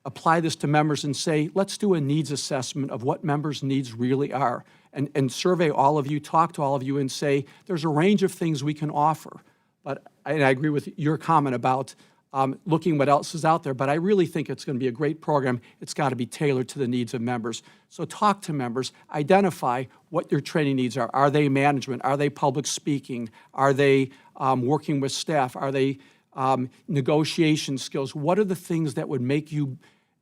apply this to members and say, let's do a needs assessment of what members' needs really are, and survey all of you, talk to all of you, and say, there's a range of things we can offer. But I agree with your comment about looking what else is out there. But I really think it's going to be a great program. It's got to be tailored to the needs of members. So talk to members, identify what your training needs are. Are they management? Are they public speaking? Are they working with staff? Are they negotiation skills? What are the things that would make you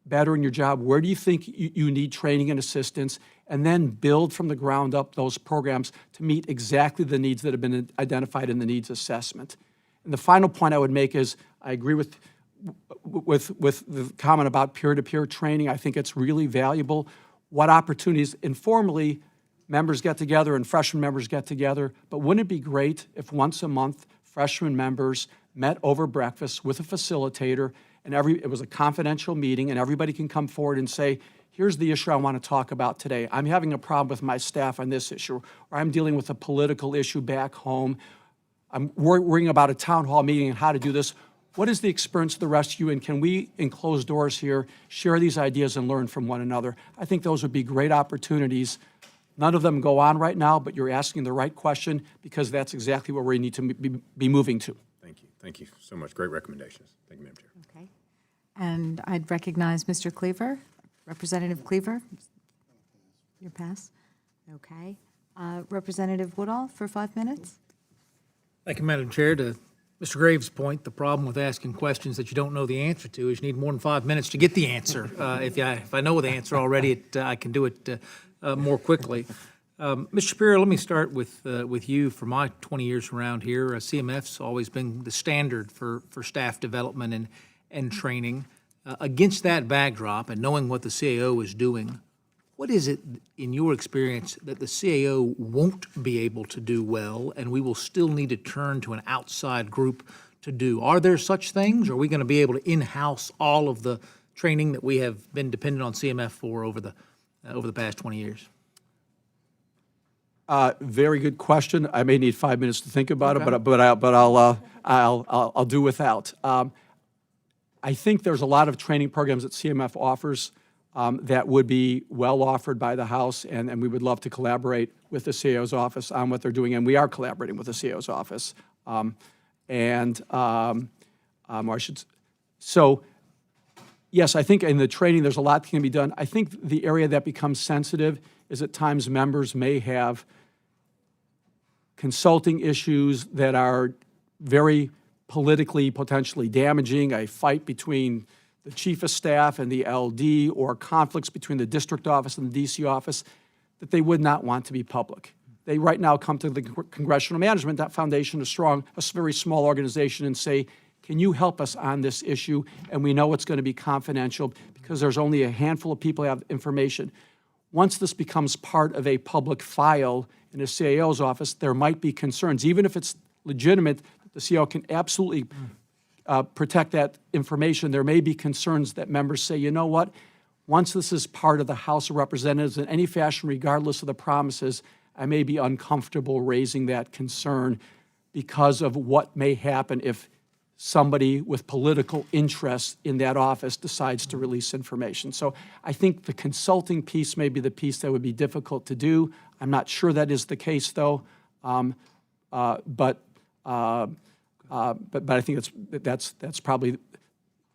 better in your job? Where do you think you need training and assistance? And then build from the ground up those programs to meet exactly the needs that have been identified in the needs assessment. And the final point I would make is I agree with the comment about peer-to-peer training. I think it's really valuable. What opportunities informally members get together and freshman members get together, but wouldn't it be great if once a month freshman members met over breakfast with a facilitator and it was a confidential meeting and everybody can come forward and say, here's the issue I want to talk about today. I'm having a problem with my staff on this issue, or I'm dealing with a political issue back home. I'm worrying about a town hall meeting and how to do this. What is the experience of the rest of you, and can we, in closed doors here, share these ideas and learn from one another? I think those would be great opportunities. None of them go on right now, but you're asking the right question because that's exactly where we need to be moving to. Thank you. Thank you so much. Great recommendations. Thank you, Madam Chair. Okay. And I'd recognize Mr. Cleaver, Representative Cleaver. Your pass. Okay. Representative Woodall for 5 minutes. Thank you, Madam Chair. To Mr. Graves' point, the problem with asking questions that you don't know the answer to is you need more than 5 minutes to get the answer. If I know the answer already, I can do it more quickly. Mr. Shapiro, let me start with you. For my 20 years around here, CMF's always been the standard for staff development and training. Against that backdrop and knowing what the CAO is doing, what is it, in your experience, that the CAO won't be able to do well and we will still need to turn to an outside group to do? Are there such things? Or are we going to be able to in-house all of the training that we have been dependent on CMF for over the past 20 years? Very good question. I may need 5 minutes to think about it, but I'll do without. I think there's a lot of training programs that CMF offers that would be well offered by the House, and we would love to collaborate with the CAO's office on what they're doing, and we are collaborating with the CAO's office. So, yes, I think in the training there's a lot that can be done. I think the area that becomes sensitive is at times members may have consulting issues that are very politically potentially damaging, a fight between the chief of staff and the LD, or conflicts between the district office and the DC office, that they would not want to be public. They right now come to the Congressional Management Foundation, a very small organization, and say, can you help us on this issue? And we know it's going to be confidential because there's only a handful of people who have information. Once this becomes part of a public file in a CAO's office, there might be concerns. Even if it's legitimate, the CAO can absolutely protect that information. There may be concerns that members say, you know what, once this is part of the House of Representatives in any fashion, regardless of the promises, I may be uncomfortable raising that concern because of what may happen if somebody with political interest in that office decides to release information. So I think the consulting piece may be the piece that would be difficult to do. I'm not sure that is the case, though, but I think that's probably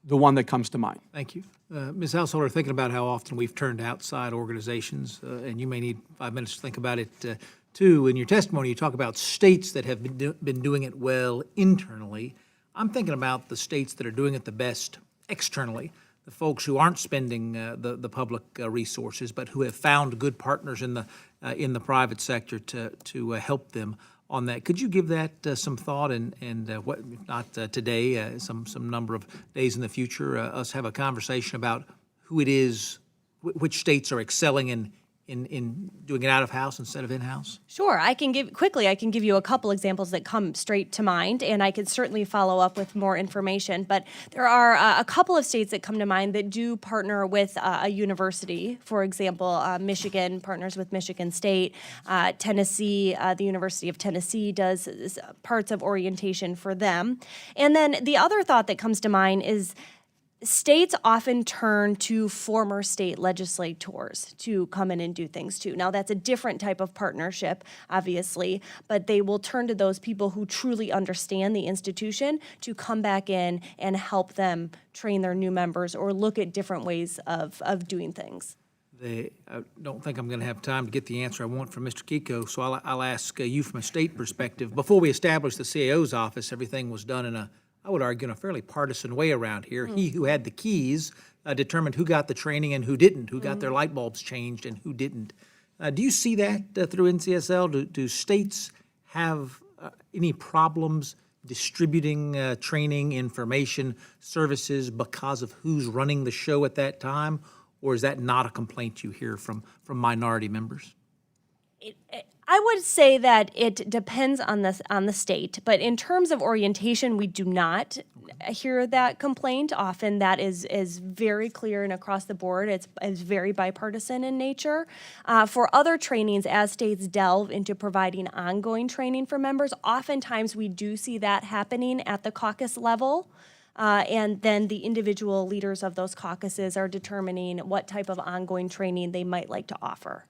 the one that comes to mind. Thank you. Ms. Householder, thinking about how often we've turned to outside organizations, and you may need 5 minutes to think about it too. In your testimony, you talk about states that have been doing it well internally. I'm thinking about the states that are doing it the best externally, the folks who aren't spending the public resources, but who have found good partners in the private sector to help them on that. Could you give that some thought, and what, if not today, some number of days in the future, us have a conversation about who it is, which states are excelling in doing it out of house instead of in-house? Sure, I can give you a couple examples that come straight to mind, and I could certainly follow up with more information. But there are a couple of states that come to mind that do partner with a university. For example, Michigan partners with Michigan State. Tennessee, the University of Tennessee does parts of orientation for them. And then the other thought that comes to mind is states often turn to former state legislators to come in and do things too. Now, that's a different type of partnership, obviously, but they will turn to those people who truly understand the institution to come back in and help them train their new members or look at different ways of doing things. I don't think I'm going to have time to get the answer I want from Mr. Kiko, so I'll ask you from a state perspective. Before we established the CAO's office, everything was done in I would argue, in a fairly partisan way around here. He who had the keys determined who got the training and who didn't, who got their light bulbs changed and who didn't. Do you see that through NCSL? Do states have any problems distributing training, information, services because of who's running the show at that time? Or is that not a complaint you hear from minority members? I would say that it depends on the state, but in terms of orientation, we do not hear that complaint. Often that is very clear and across the board. It's very bipartisan in nature. For other trainings, as states delve into providing ongoing training for members, oftentimes we do see that happening at the caucus level. And then the individual leaders of those caucuses are determining what type of ongoing training they might like to offer.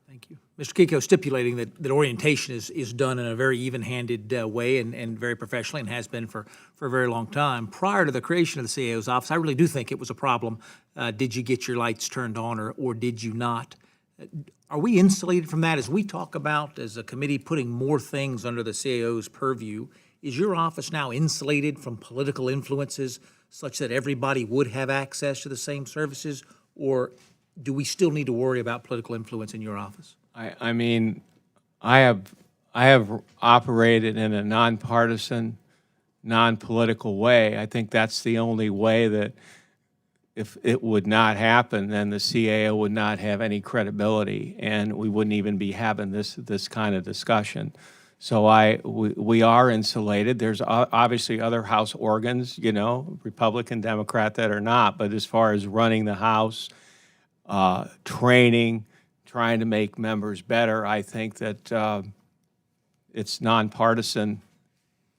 Thank you. Mr. Kiko stipulating that orientation is done in a very even-handed way and very professionally and has been for a very long time. Prior to the creation of the CAO's office, I really do think it was a problem. Did you get your lights turned on or did you not? Are we insulated from that? As we talk about, as a committee, putting more things under the CAO's purview, is your office now insulated from political influences such that everybody would have access to the same services? Or do we still need to worry about political influence in your office? I mean, I have operated in a nonpartisan, non-political way. I think that's the only way that if it would not happen, then the CAO would not have any credibility, and we wouldn't even be having this kind of discussion. So we are insulated. There's obviously other House organs, you know, Republican, Democrat, that are not. But as far as running the House, training, trying to make members better, I think that it's nonpartisan,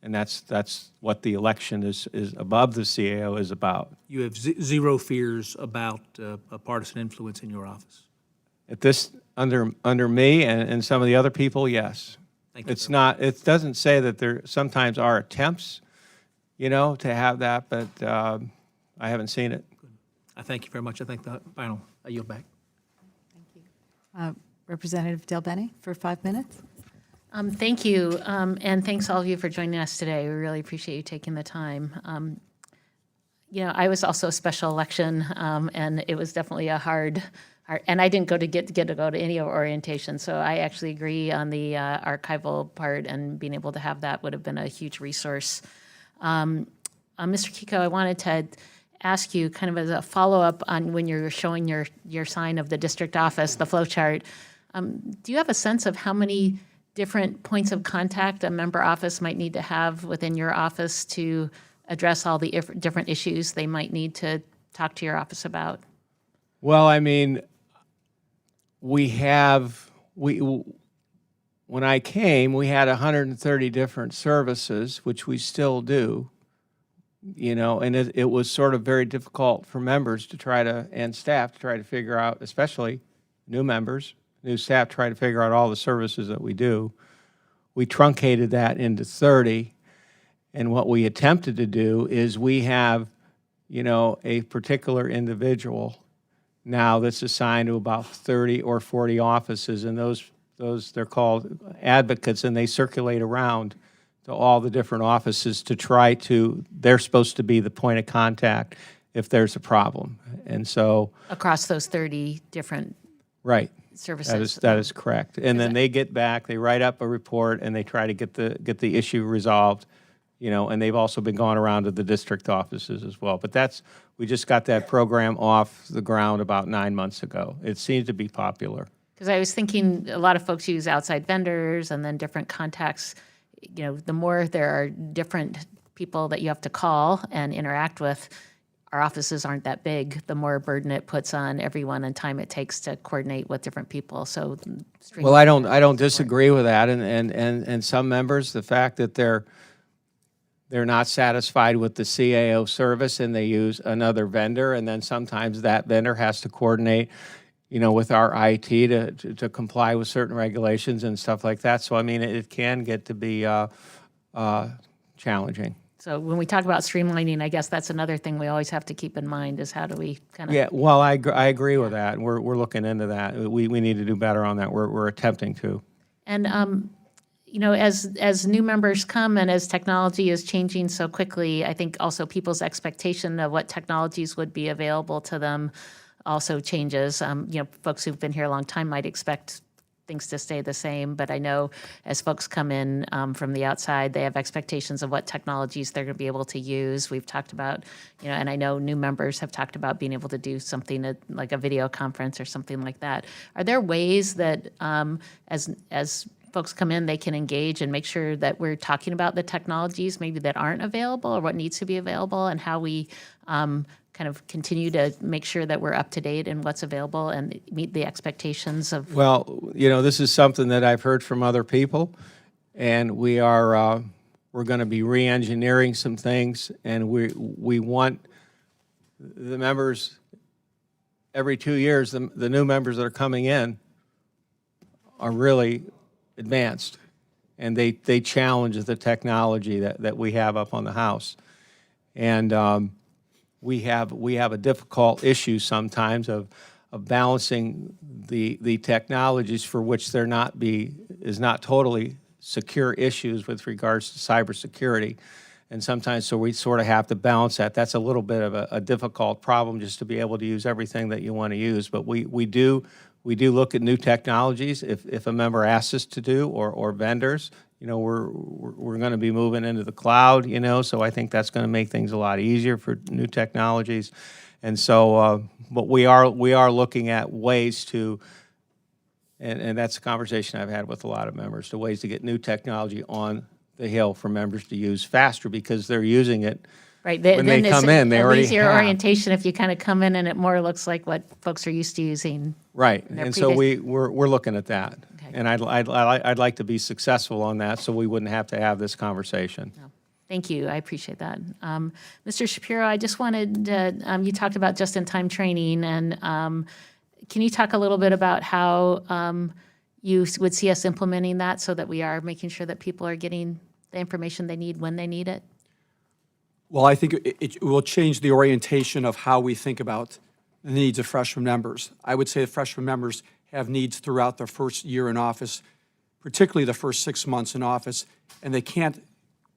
and that's what the election is above the CAO is about. You have zero fears about partisan influence in your office? At this, under me and some of the other people, yes. Thank you. It's not, it doesn't say that there sometimes are attempts, you know, to have that, but I haven't seen it. I thank you very much. I think the final, I yield back. Representative Del Bene for 5 minutes. Thank you, and thanks all of you for joining us today. We really appreciate you taking the time. You know, I was also a special election, and it was definitely a hard, and I didn't get to go to any orientation, so I actually agree on the archival part, and being able to have that would have been a huge resource. Mr. Kiko, I wanted to ask you kind of as a follow-up on when you're showing your sign of the district office, the flow chart. Do you have a sense of how many different points of contact a member office might need to have within your office to address all the different issues they might need to talk to your office about? Well, I mean, when I came, we had 130 different services, which we still do, you know, and it was sort of very difficult for members to and staff to try to figure out, especially new members, new staff, try to figure out all the services that we do. We truncated that into 30, and what we attempted to do is we have, you know, a particular individual now that's assigned to about 30 or 40 offices, and those they're called advocates, and they circulate around to all the different offices to they're supposed to be the point of contact if there's a problem. And so Across those 30 different right. services? That is correct. And then they get back, they write up a report, and they try to get the issue resolved, you know, and they've also been going around to the district offices as well. But we just got that program off the ground about 9 months ago. It seems to be popular. Because I was thinking a lot of folks use outside vendors and then different contacts. You know, the more there are different people that you have to call and interact with, our offices aren't that big, the more burden it puts on everyone and time it takes to coordinate with different people. So, well, I don't disagree with that, and some members, the fact that they're not satisfied with the CAO service and they use another vendor, and then sometimes that vendor has to coordinate, with our IT to comply with certain regulations and stuff like that. So, I mean, it can get to be challenging. So when we talk about streamlining, I guess that's another thing we always have to keep in mind is how do we kind of. Yeah, well, I agree with that. We're looking into that. We need to do better on that. We're attempting to. And, as new members come and as technology is changing so quickly, I think also people's expectation of what technologies would be available to them also changes. Folks who've been here a long time might expect things to stay the same, but I know as folks come in from the outside, they have expectations of what technologies they're going to be able to use. We've talked about, and I know new members have talked about being able to do something like a video conference or something like that. Are there ways that as folks come in, they can engage and make sure that we're talking about the technologies maybe that aren't available or what needs to be available and how we kind of continue to make sure that we're up to date in what's available and meet the expectations of. Well, this is something that I've heard from other people, and we're going to be re-engineering some things, and we want the members every 2 years. The new members that are coming in are really advanced, and they challenge the technology that we have up on the House, and we have a difficult issue sometimes of balancing the technologies for which there is not totally secure issues with regards to cybersecurity, and sometimes so we sort of have to balance that. That's a little bit of a difficult problem just to be able to use everything that you want to use, but we do look at new technologies if a member asks us to do, or vendors. We're going to be moving into the cloud, so I think that's going to make things a lot easier for new technologies. And so, but we are looking at ways to, and that's a conversation I've had with a lot of members, the ways to get new technology on the Hill for members to use faster because they're using it. Right. When they come in, they already easier have. orientation if you kind of come in and it more looks like what folks are used to using. Right, in their and so previous- we're looking at that. Okay. And I'd like to be successful on that so we wouldn't have to have this conversation. Thank you. I appreciate that. Mr. Shapiro, I just wanted to, you talked about just-in-time training, and can you talk a little bit about how you would see us implementing that so that we are making sure that people are getting the information they need when they need it? Well, I think it will change the orientation of how we think about the needs of freshman members. I would say that freshman members have needs throughout their first year in office, particularly the first 6 months in office, and they can't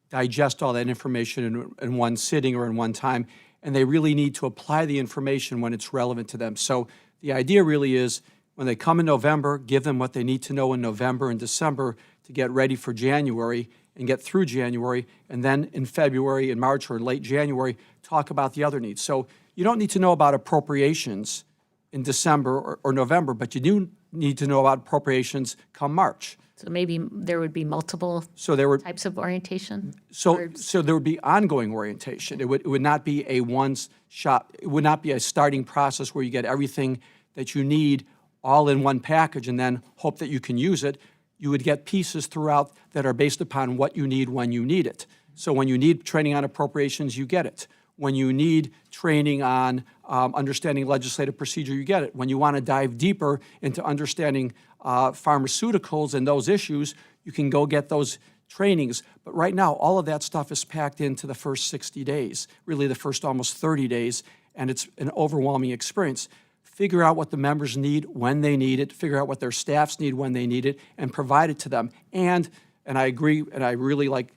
digest all that information in one sitting or in one time, and they really need to apply the information when it's relevant to them. So the idea really is when they come in November, give them what they need to know in November and December to get ready for January and get through January, and then in February and March or late January, talk about the other needs. So you don't need to know about appropriations in December or November, but you do need to know about appropriations come March. So maybe there would be multiple types of orientation? So there would be ongoing orientation. It would not be a one-shot, it would not be a starting process where you get everything that you need all in one package and then hope that you can use it. You would get pieces throughout that are based upon what you need when you need it. So when you need training on appropriations, you get it. When you need training on understanding legislative procedure, you get it. When you want to dive deeper into understanding pharmaceuticals and those issues, you can go get those trainings. But right now, all of that stuff is packed into the first 60 days, really the first almost 30 days, and it's an overwhelming experience. Figure out what the members need when they need it, figure out what their staffs need when they need it, and provide it to them. And I agree, and I really like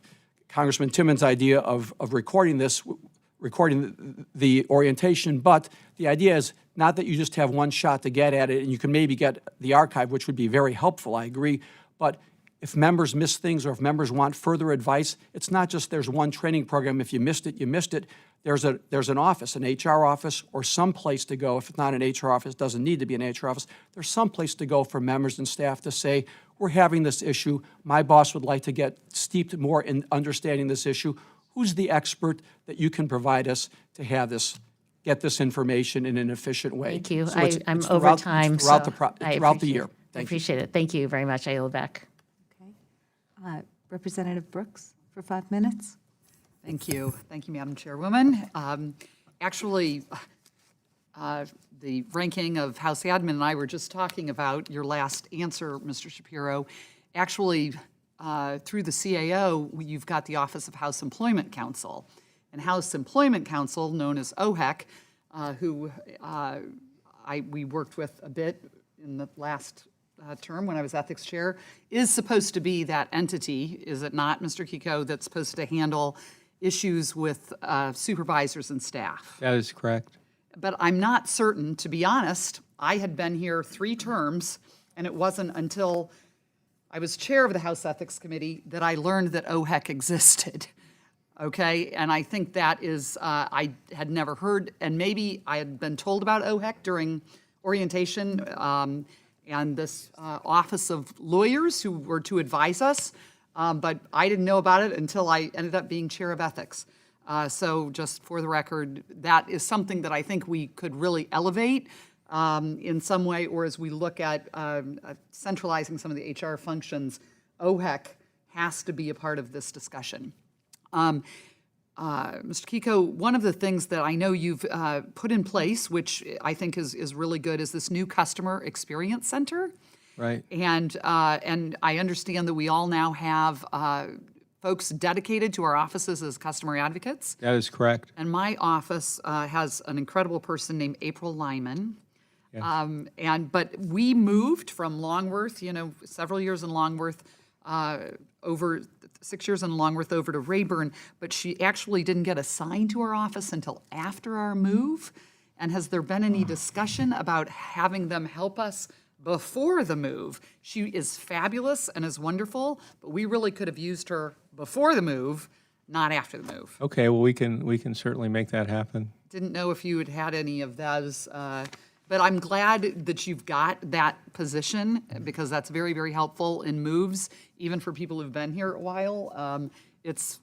Congressman Timmons' idea of recording this, recording the orientation, but the idea is not that you just have one shot to get at it, and you can maybe get the archive, which would be very helpful, I agree, but if members miss things or if members want further advice, it's not just there's one training program, if you missed it, you missed it. There's an office, an HR office, or some place to go. If it's not an HR office, it doesn't need to be an HR office. There's some place to go for members and staff to say, we're having this issue. My boss would like to get steeped more in understanding this issue. Who's the expert that you can provide us to have this, get this information in an efficient way? Thank you. So I'm it's over time, so throughout the year. I Thank you. appreciate it. Thank you very much. I yield back. Representative Brooks for 5 minutes. Thank you. Thank you, Madam Chairwoman. Actually, the ranking of House Admin and I were just talking about your last answer, Mr. Shapiro. Actually, through the CAO, you've got the Office of House Employment Counsel. And House Employment Counsel, known as OHEC, who we worked with a bit in the last term when I was ethics chair, is supposed to be that entity, is it not, Mr. Kiko, that's supposed to handle issues with supervisors and staff? That is correct. But I'm not certain, to be honest. I had been here 3 terms, and it wasn't until I was chair of the House Ethics Committee that I learned that OHEC existed. Okay, and I think that is, I had never heard, and maybe I had been told about OHEC during orientation, and this Office of Lawyers who were to advise us, but I didn't know about it until I ended up being chair of ethics. So just for the record, that is something that I think we could really elevate in some way, or as we look at centralizing some of the HR functions, OHEC has to be a part of this discussion. Mr. Kiko, one of the things that I know you've put in place, which I think is really good, is this new Customer Experience Center. Right. And I understand that we all now have folks dedicated to our offices as customer advocates. That is correct. And my office has an incredible person named April Lyman. Yes. But we moved from Longworth, several years in Longworth, over 6 years in Longworth over to Rayburn, but she actually didn't get assigned to our office until after our move. And has there been any discussion about having them help us before the move? She is fabulous and is wonderful, but we really could have used her before the move, not after the move. Okay, well, we can certainly make that happen. Didn't know if you had had any of those, but I'm glad that you've got that position because that's very, very helpful in moves, even for people who've been here a while. It's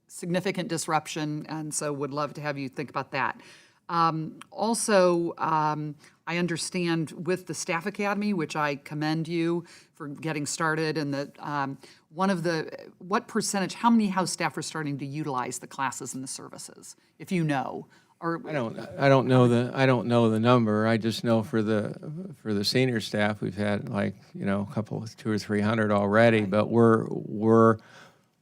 significant disruption, and so would love to have you think about that. Also, I understand with the Staff Academy, which I commend you for getting started, and that what percentage, how many House staff are starting to utilize the classes and the services, if you know? Or I don't know the number. I just know for the senior staff, we've had a couple, 200 or 300 already. Right.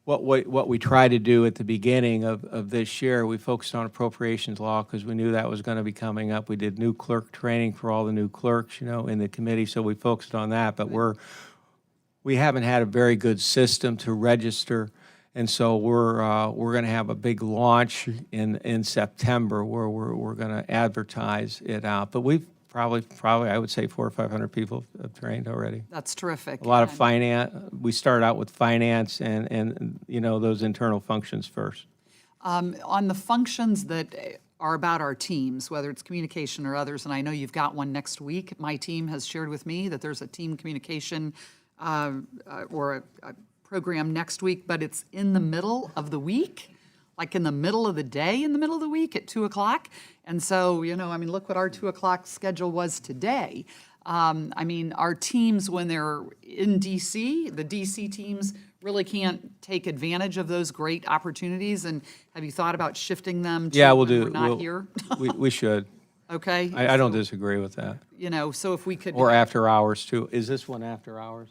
But what we try to do at the beginning of this year, we focused on appropriations law because we knew that was going to be coming up. We did new clerk training for all the new clerks, in the committee, so we focused on that. But we haven't had a very good system to register. And so we're going to have a big launch in September where we're going to advertise it out. But we've probably I would say 400 or 500 people have trained already. That's terrific. A lot of finance. We start out with finance and those internal functions first. On the functions that are about our teams, whether it's communication or others, and I know you've got one next week. My team has shared with me that there's a team communication or a program next week, but it's in the middle of the week, like in the middle of the day, in the middle of the week at 2 o'clock. And so, look what our 2 o'clock schedule was today. Our teams, when they're in DC, the DC teams really can't take advantage of those great opportunities. And have you thought about shifting them to we'll when do. we're not here? We should. Okay. I don't disagree with that. So if we could. Or after hours, too. Is this one after hours?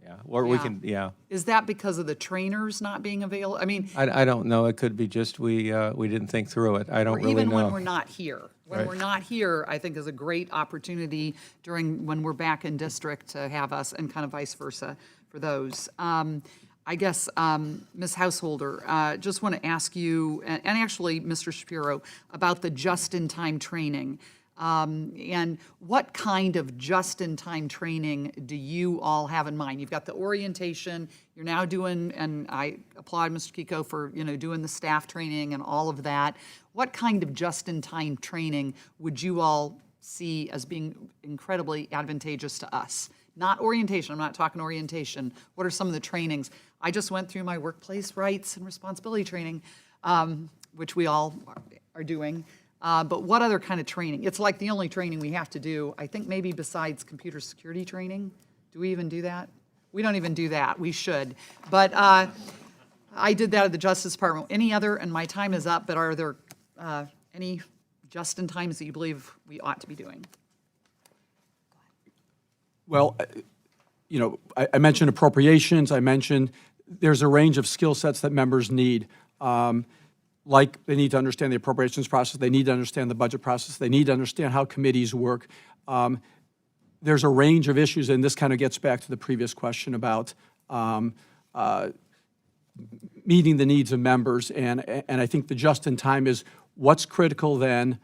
Yeah, or we can, Is that because of the trainers not being available? I don't know. It could be just we didn't think through it. I don't really know. Even when we're not here. When Right. we're not here, I think is a great opportunity when we're back in district to have us, and kind of vice versa for those. I guess, Ms. Householder, just want to ask you, and actually Mr. Shapiro, about the just-in-time training. And what kind of just-in-time training do you all have in mind? You've got the orientation, you're now doing, and I applaud Mr. Kiko for, doing the staff training and all of that. What kind of just-in-time training would you all see as being incredibly advantageous to us? Not orientation, I'm not talking orientation. What are some of the trainings? I just went through my workplace rights and responsibility training, which we all are doing. But what other kind of training? It's like the only training we have to do, I think maybe besides computer security training. Do we even do that? We don't even do that. We should. But I did that at the Justice Department. Any other, and my time is up, but are there any just-in-times that you believe we ought to be doing? Well, I mentioned appropriations, I mentioned there's a range of skill sets that members need. Like they need to understand the appropriations process, they need to understand the budget process, they need to understand how committees work. There's a range of issues, and this kind of gets back to the previous question about meeting the needs of members, and I think the just-in-time is what's critical then.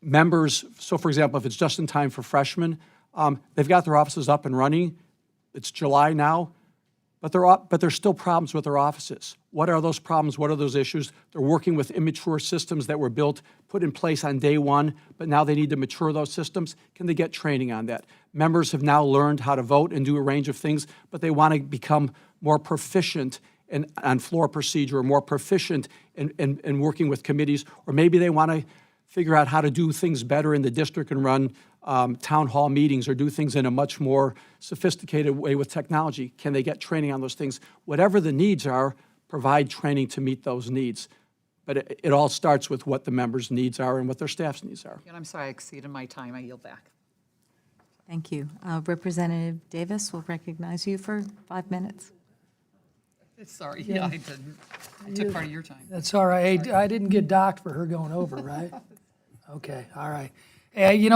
Members, so for example, if it's just in time for freshmen, they've got their offices up and running. It's July now, but there's still problems with their offices. What are those problems? What are those issues? They're working with immature systems that were put in place on day one, but now they need to mature those systems. Can they get training on that? Members have now learned how to vote and do a range of things, but they want to become more proficient on floor procedure, or more proficient in working with committees, or maybe they want to figure out how to do things better in the district and run town hall meetings or do things in a much more sophisticated way with technology. Can they get training on those things? Whatever the needs are, provide training to meet those needs. But it all starts with what the members' needs are and what their staff's needs are. And I'm sorry, I exceeded my time. I yield back. Thank you. Representative Davis will recognize you for 5 minutes. Sorry, yeah, I didn't. I took part of your time. That's all right. I didn't get docked for her going over, right? Okay, all right. Hey,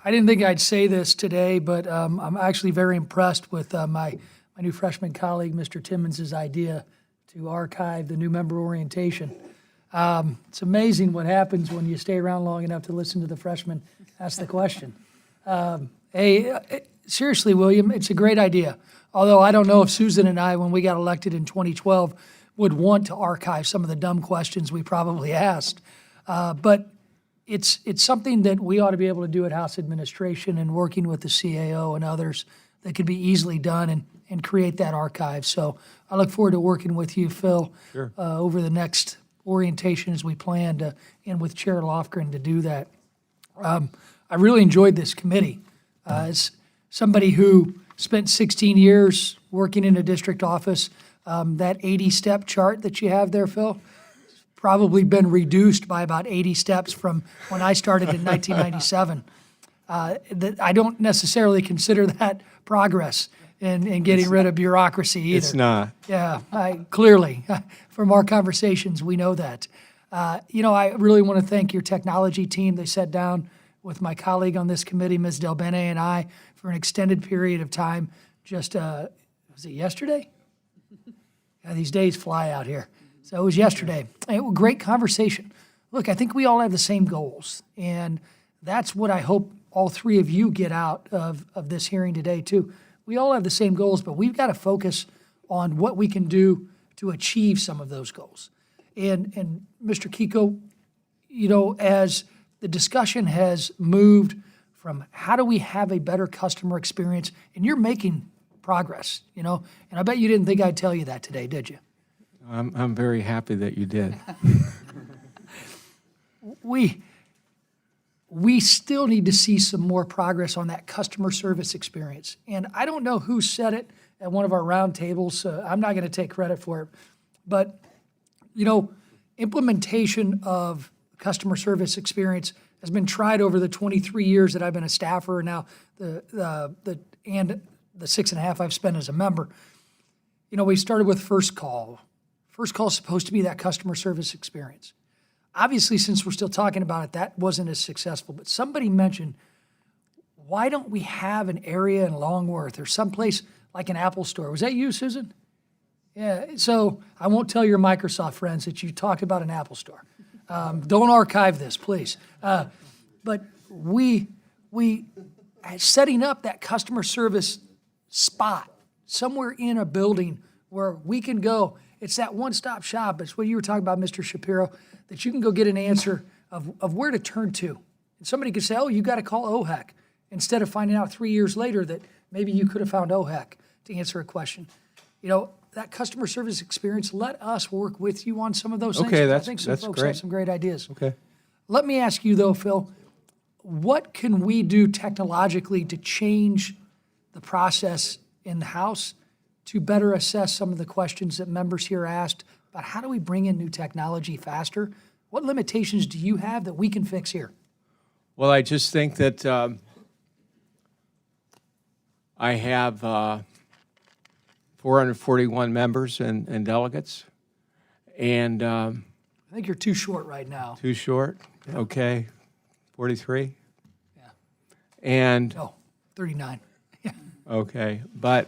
I didn't think I'd say this today, but I'm actually very impressed with my new freshman colleague, Mr. Timmons' idea to archive the new member orientation. It's amazing what happens when you stay around long enough to listen to the freshmen ask the question. Seriously, William, it's a great idea. Although I don't know if Susan and I, when we got elected in 2012, would want to archive some of the dumb questions we probably asked. But it's something that we ought to be able to do at House Administration and working with the CAO and others that could be easily done and create that archive. So I look forward to working with you, Phil, over the next orientation as we plan to, and with Chair Lofgren to do that. I really enjoyed this committee. As somebody who spent 16 years working in a district office, that 80-step chart that you have there, Phil, probably been reduced by about 80 steps from when I started in 1997. I don't necessarily consider that progress in getting rid of bureaucracy either. It's not. Yeah, clearly, from our conversations, we know that. I really want to thank your technology team. They sat down with my colleague on this committee, Ms. Del Bene, and I, for an extended period of time, just, was it yesterday? Yeah, these days fly out here. So it was yesterday. It was a great conversation. Look, I think we all have the same goals, and that's what I hope all three of you get out of this hearing today, too. We all have the same goals, but we've got to focus on what we can do to achieve some of those goals. And Mr. Kiko, as the discussion has moved from how do we have a better customer experience, and you're making progress, and I bet you didn't think I'd tell you that today, did you? I'm very happy that you did. We still need to see some more progress on that customer service experience. And I don't know who said it at one of our roundtables, so I'm not going to take credit for it. But, implementation of customer service experience has been tried over the 23 years that I've been a staffer, and now the 6.5 I've spent as a member. We started with First Call. First Call is supposed to be that customer service experience. Obviously, since we're still talking about it, that wasn't as successful. But somebody mentioned, why don't we have an area in Longworth or someplace like an Apple store? Was that you, Susan? Yeah, so I won't tell your Microsoft friends that you talked about an Apple store. Don't archive this, please. But we setting up that customer service spot somewhere in a building where we can go. It's that one-stop shop. It's what you were talking about, Mr. Shapiro, that you can go get an answer of where to turn to. And somebody could say, oh, you got to call OHEC, instead of finding out 3 years later that maybe you could have found OHEC to answer a question. That customer service experience, let us work with you on some of those things. Okay, I think some folks have some great ideas. Okay. Let me ask you, though, Phil, what can we do technologically to change the process in the House to better assess some of the questions that members here asked about how do we bring in new technology faster? What limitations do you have that we can fix here? Well, I just think that I have 441 members and delegates, and I think you're too short right now. too short. Okay, 43. Yeah. And No, 39. okay, but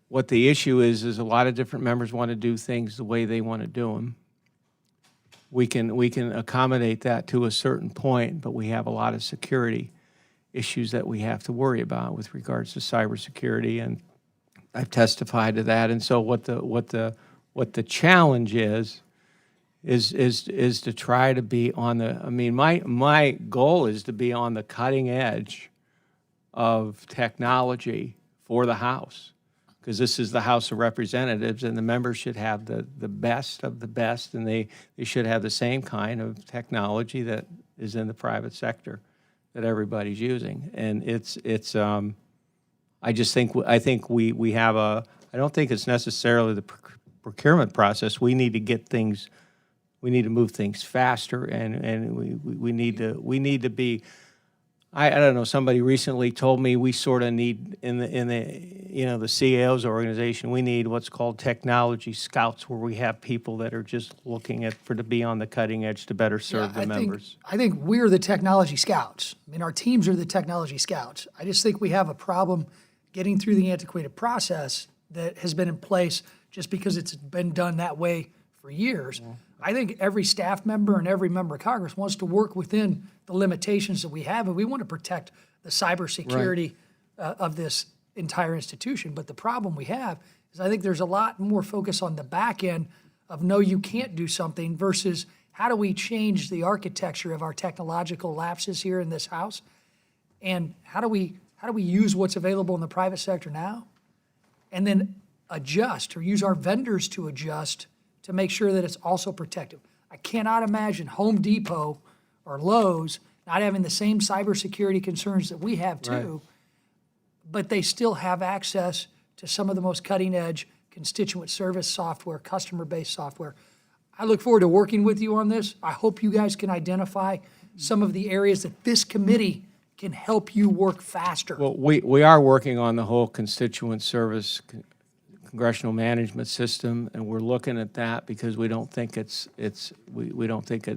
what the issue is a lot of different members want to do things the way they want to do them. We can accommodate that to a certain point, but we have a lot of security issues that we have to worry about with regards to cybersecurity, and I've testified to that. And so what the challenge is to try to be on the. I mean, my goal is to be on the cutting edge of technology for the House, because this is the House of Representatives, and the members should have the best of the best, and they should have the same kind of technology that is in the private sector that everybody's using. And I think we have a, I don't think it's necessarily the procurement process. We need to get things, we need to move things faster, and we need to be, I don't know, somebody recently told me we sort of need, in the the CAO's organization, we need what's called technology scouts, where we have people that are just looking to be on the cutting edge to better serve the members. I think we're the technology scouts. I mean, our teams are the technology scouts. I just think we have a problem getting through the antiquated process that has been in place just because it's been done that way for years. I think every staff member and every member of Congress wants to work within the limitations that we have, and we want to protect the cybersecurity of this entire institution. But the problem we have is I think there's a lot more focus on the back end of no, you can't do something versus how do we change the architecture of our technological lapses here in this House, and how do we use what's available in the private sector now, and then adjust or use our vendors to adjust to make sure that it's also protective. I cannot imagine Home Depot or Lowe's not having the same cybersecurity concerns that we have too, but they still have access to some of the most cutting-edge constituent service software, customer-based software. I look forward to working with you on this. I hope you guys can identify some of the areas that this committee can help you work faster. Well, we are working on the whole constituent service congressional management system, and we're looking at that because we don't think we don't think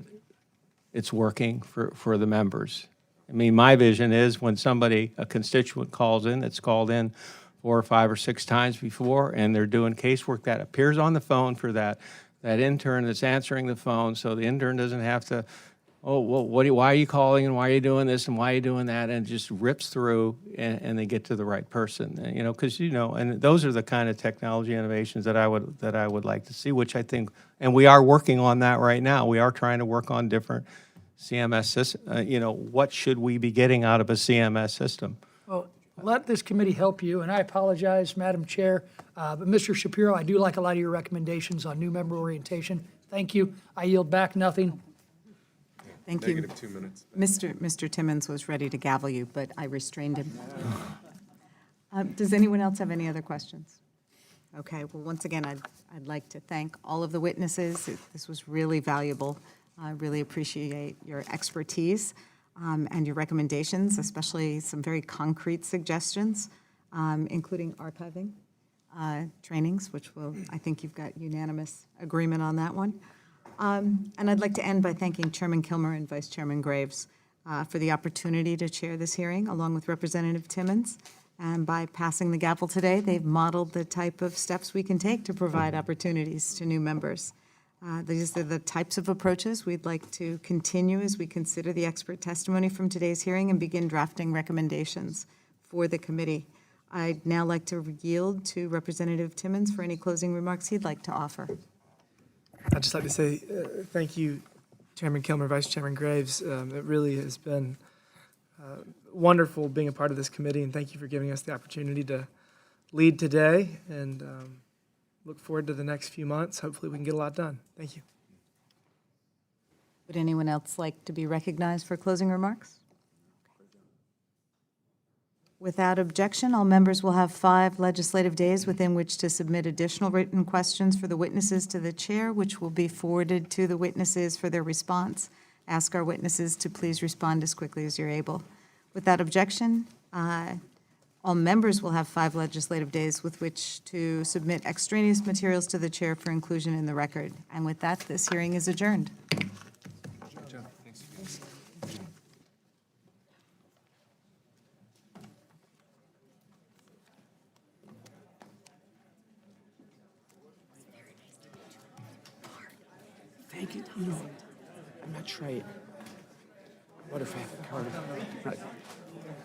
it's working for the members. I mean, my vision is when a constituent calls in, that's called in 4 or 5 or 6 times before, and they're doing casework, that appears on the phone for that intern that's answering the phone, so the intern doesn't have to, oh, well, why are you calling, and why are you doing this, and why are you doing that, and just rips through, and they get to the right person, because and those are the kind of technology innovations that I would like to see, which I think, and we are working on that right now. We are trying to work on different CMS systems. What should we be getting out of a CMS system? Well, let this committee help you, and I apologize, Madam Chair, but Mr. Shapiro, I do like a lot of your recommendations on new member orientation. Thank you. I yield back nothing. Thank you. Negative 2 minutes. Mr. Timmons was ready to gavel you, but I restrained him. Does anyone else have any other questions? Okay, well, once again, I'd like to thank all of the witnesses. This was really valuable. I really appreciate your expertise and your recommendations, especially some very concrete suggestions, including archiving trainings, which I think you've got unanimous agreement on that one. And I'd like to end by thanking Chairman Kilmer and Vice Chairman Graves for the opportunity to chair this hearing, along with Representative Timmons. And by passing the gavel today, they've modeled the type of steps we can take to provide opportunities to new members. These are the types of approaches we'd like to continue as we consider the expert testimony from today's hearing and begin drafting recommendations for the committee. I'd now like to yield to Representative Timmons for any closing remarks he'd like to offer. I'd just like to say thank you, Chairman Kilmer, Vice Chairman Graves. It really has been wonderful being a part of this committee, and thank you for giving us the opportunity to lead today, and look forward to the next few months. Hopefully we can get a lot done. Thank you. Would anyone else like to be recognized for closing remarks? Without objection, all members will have 5 legislative days within which to submit additional written questions for the witnesses to the chair, which will be forwarded to the witnesses for their response. Ask our witnesses to please respond as quickly as you're able. Without objection, all members will have 5 legislative days with which to submit extraneous materials to the chair for inclusion in the record. And with that, this hearing is adjourned. Thank you. You know, I'm not sure I wonder if I have a card.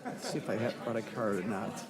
Let's see if I have brought a card or not.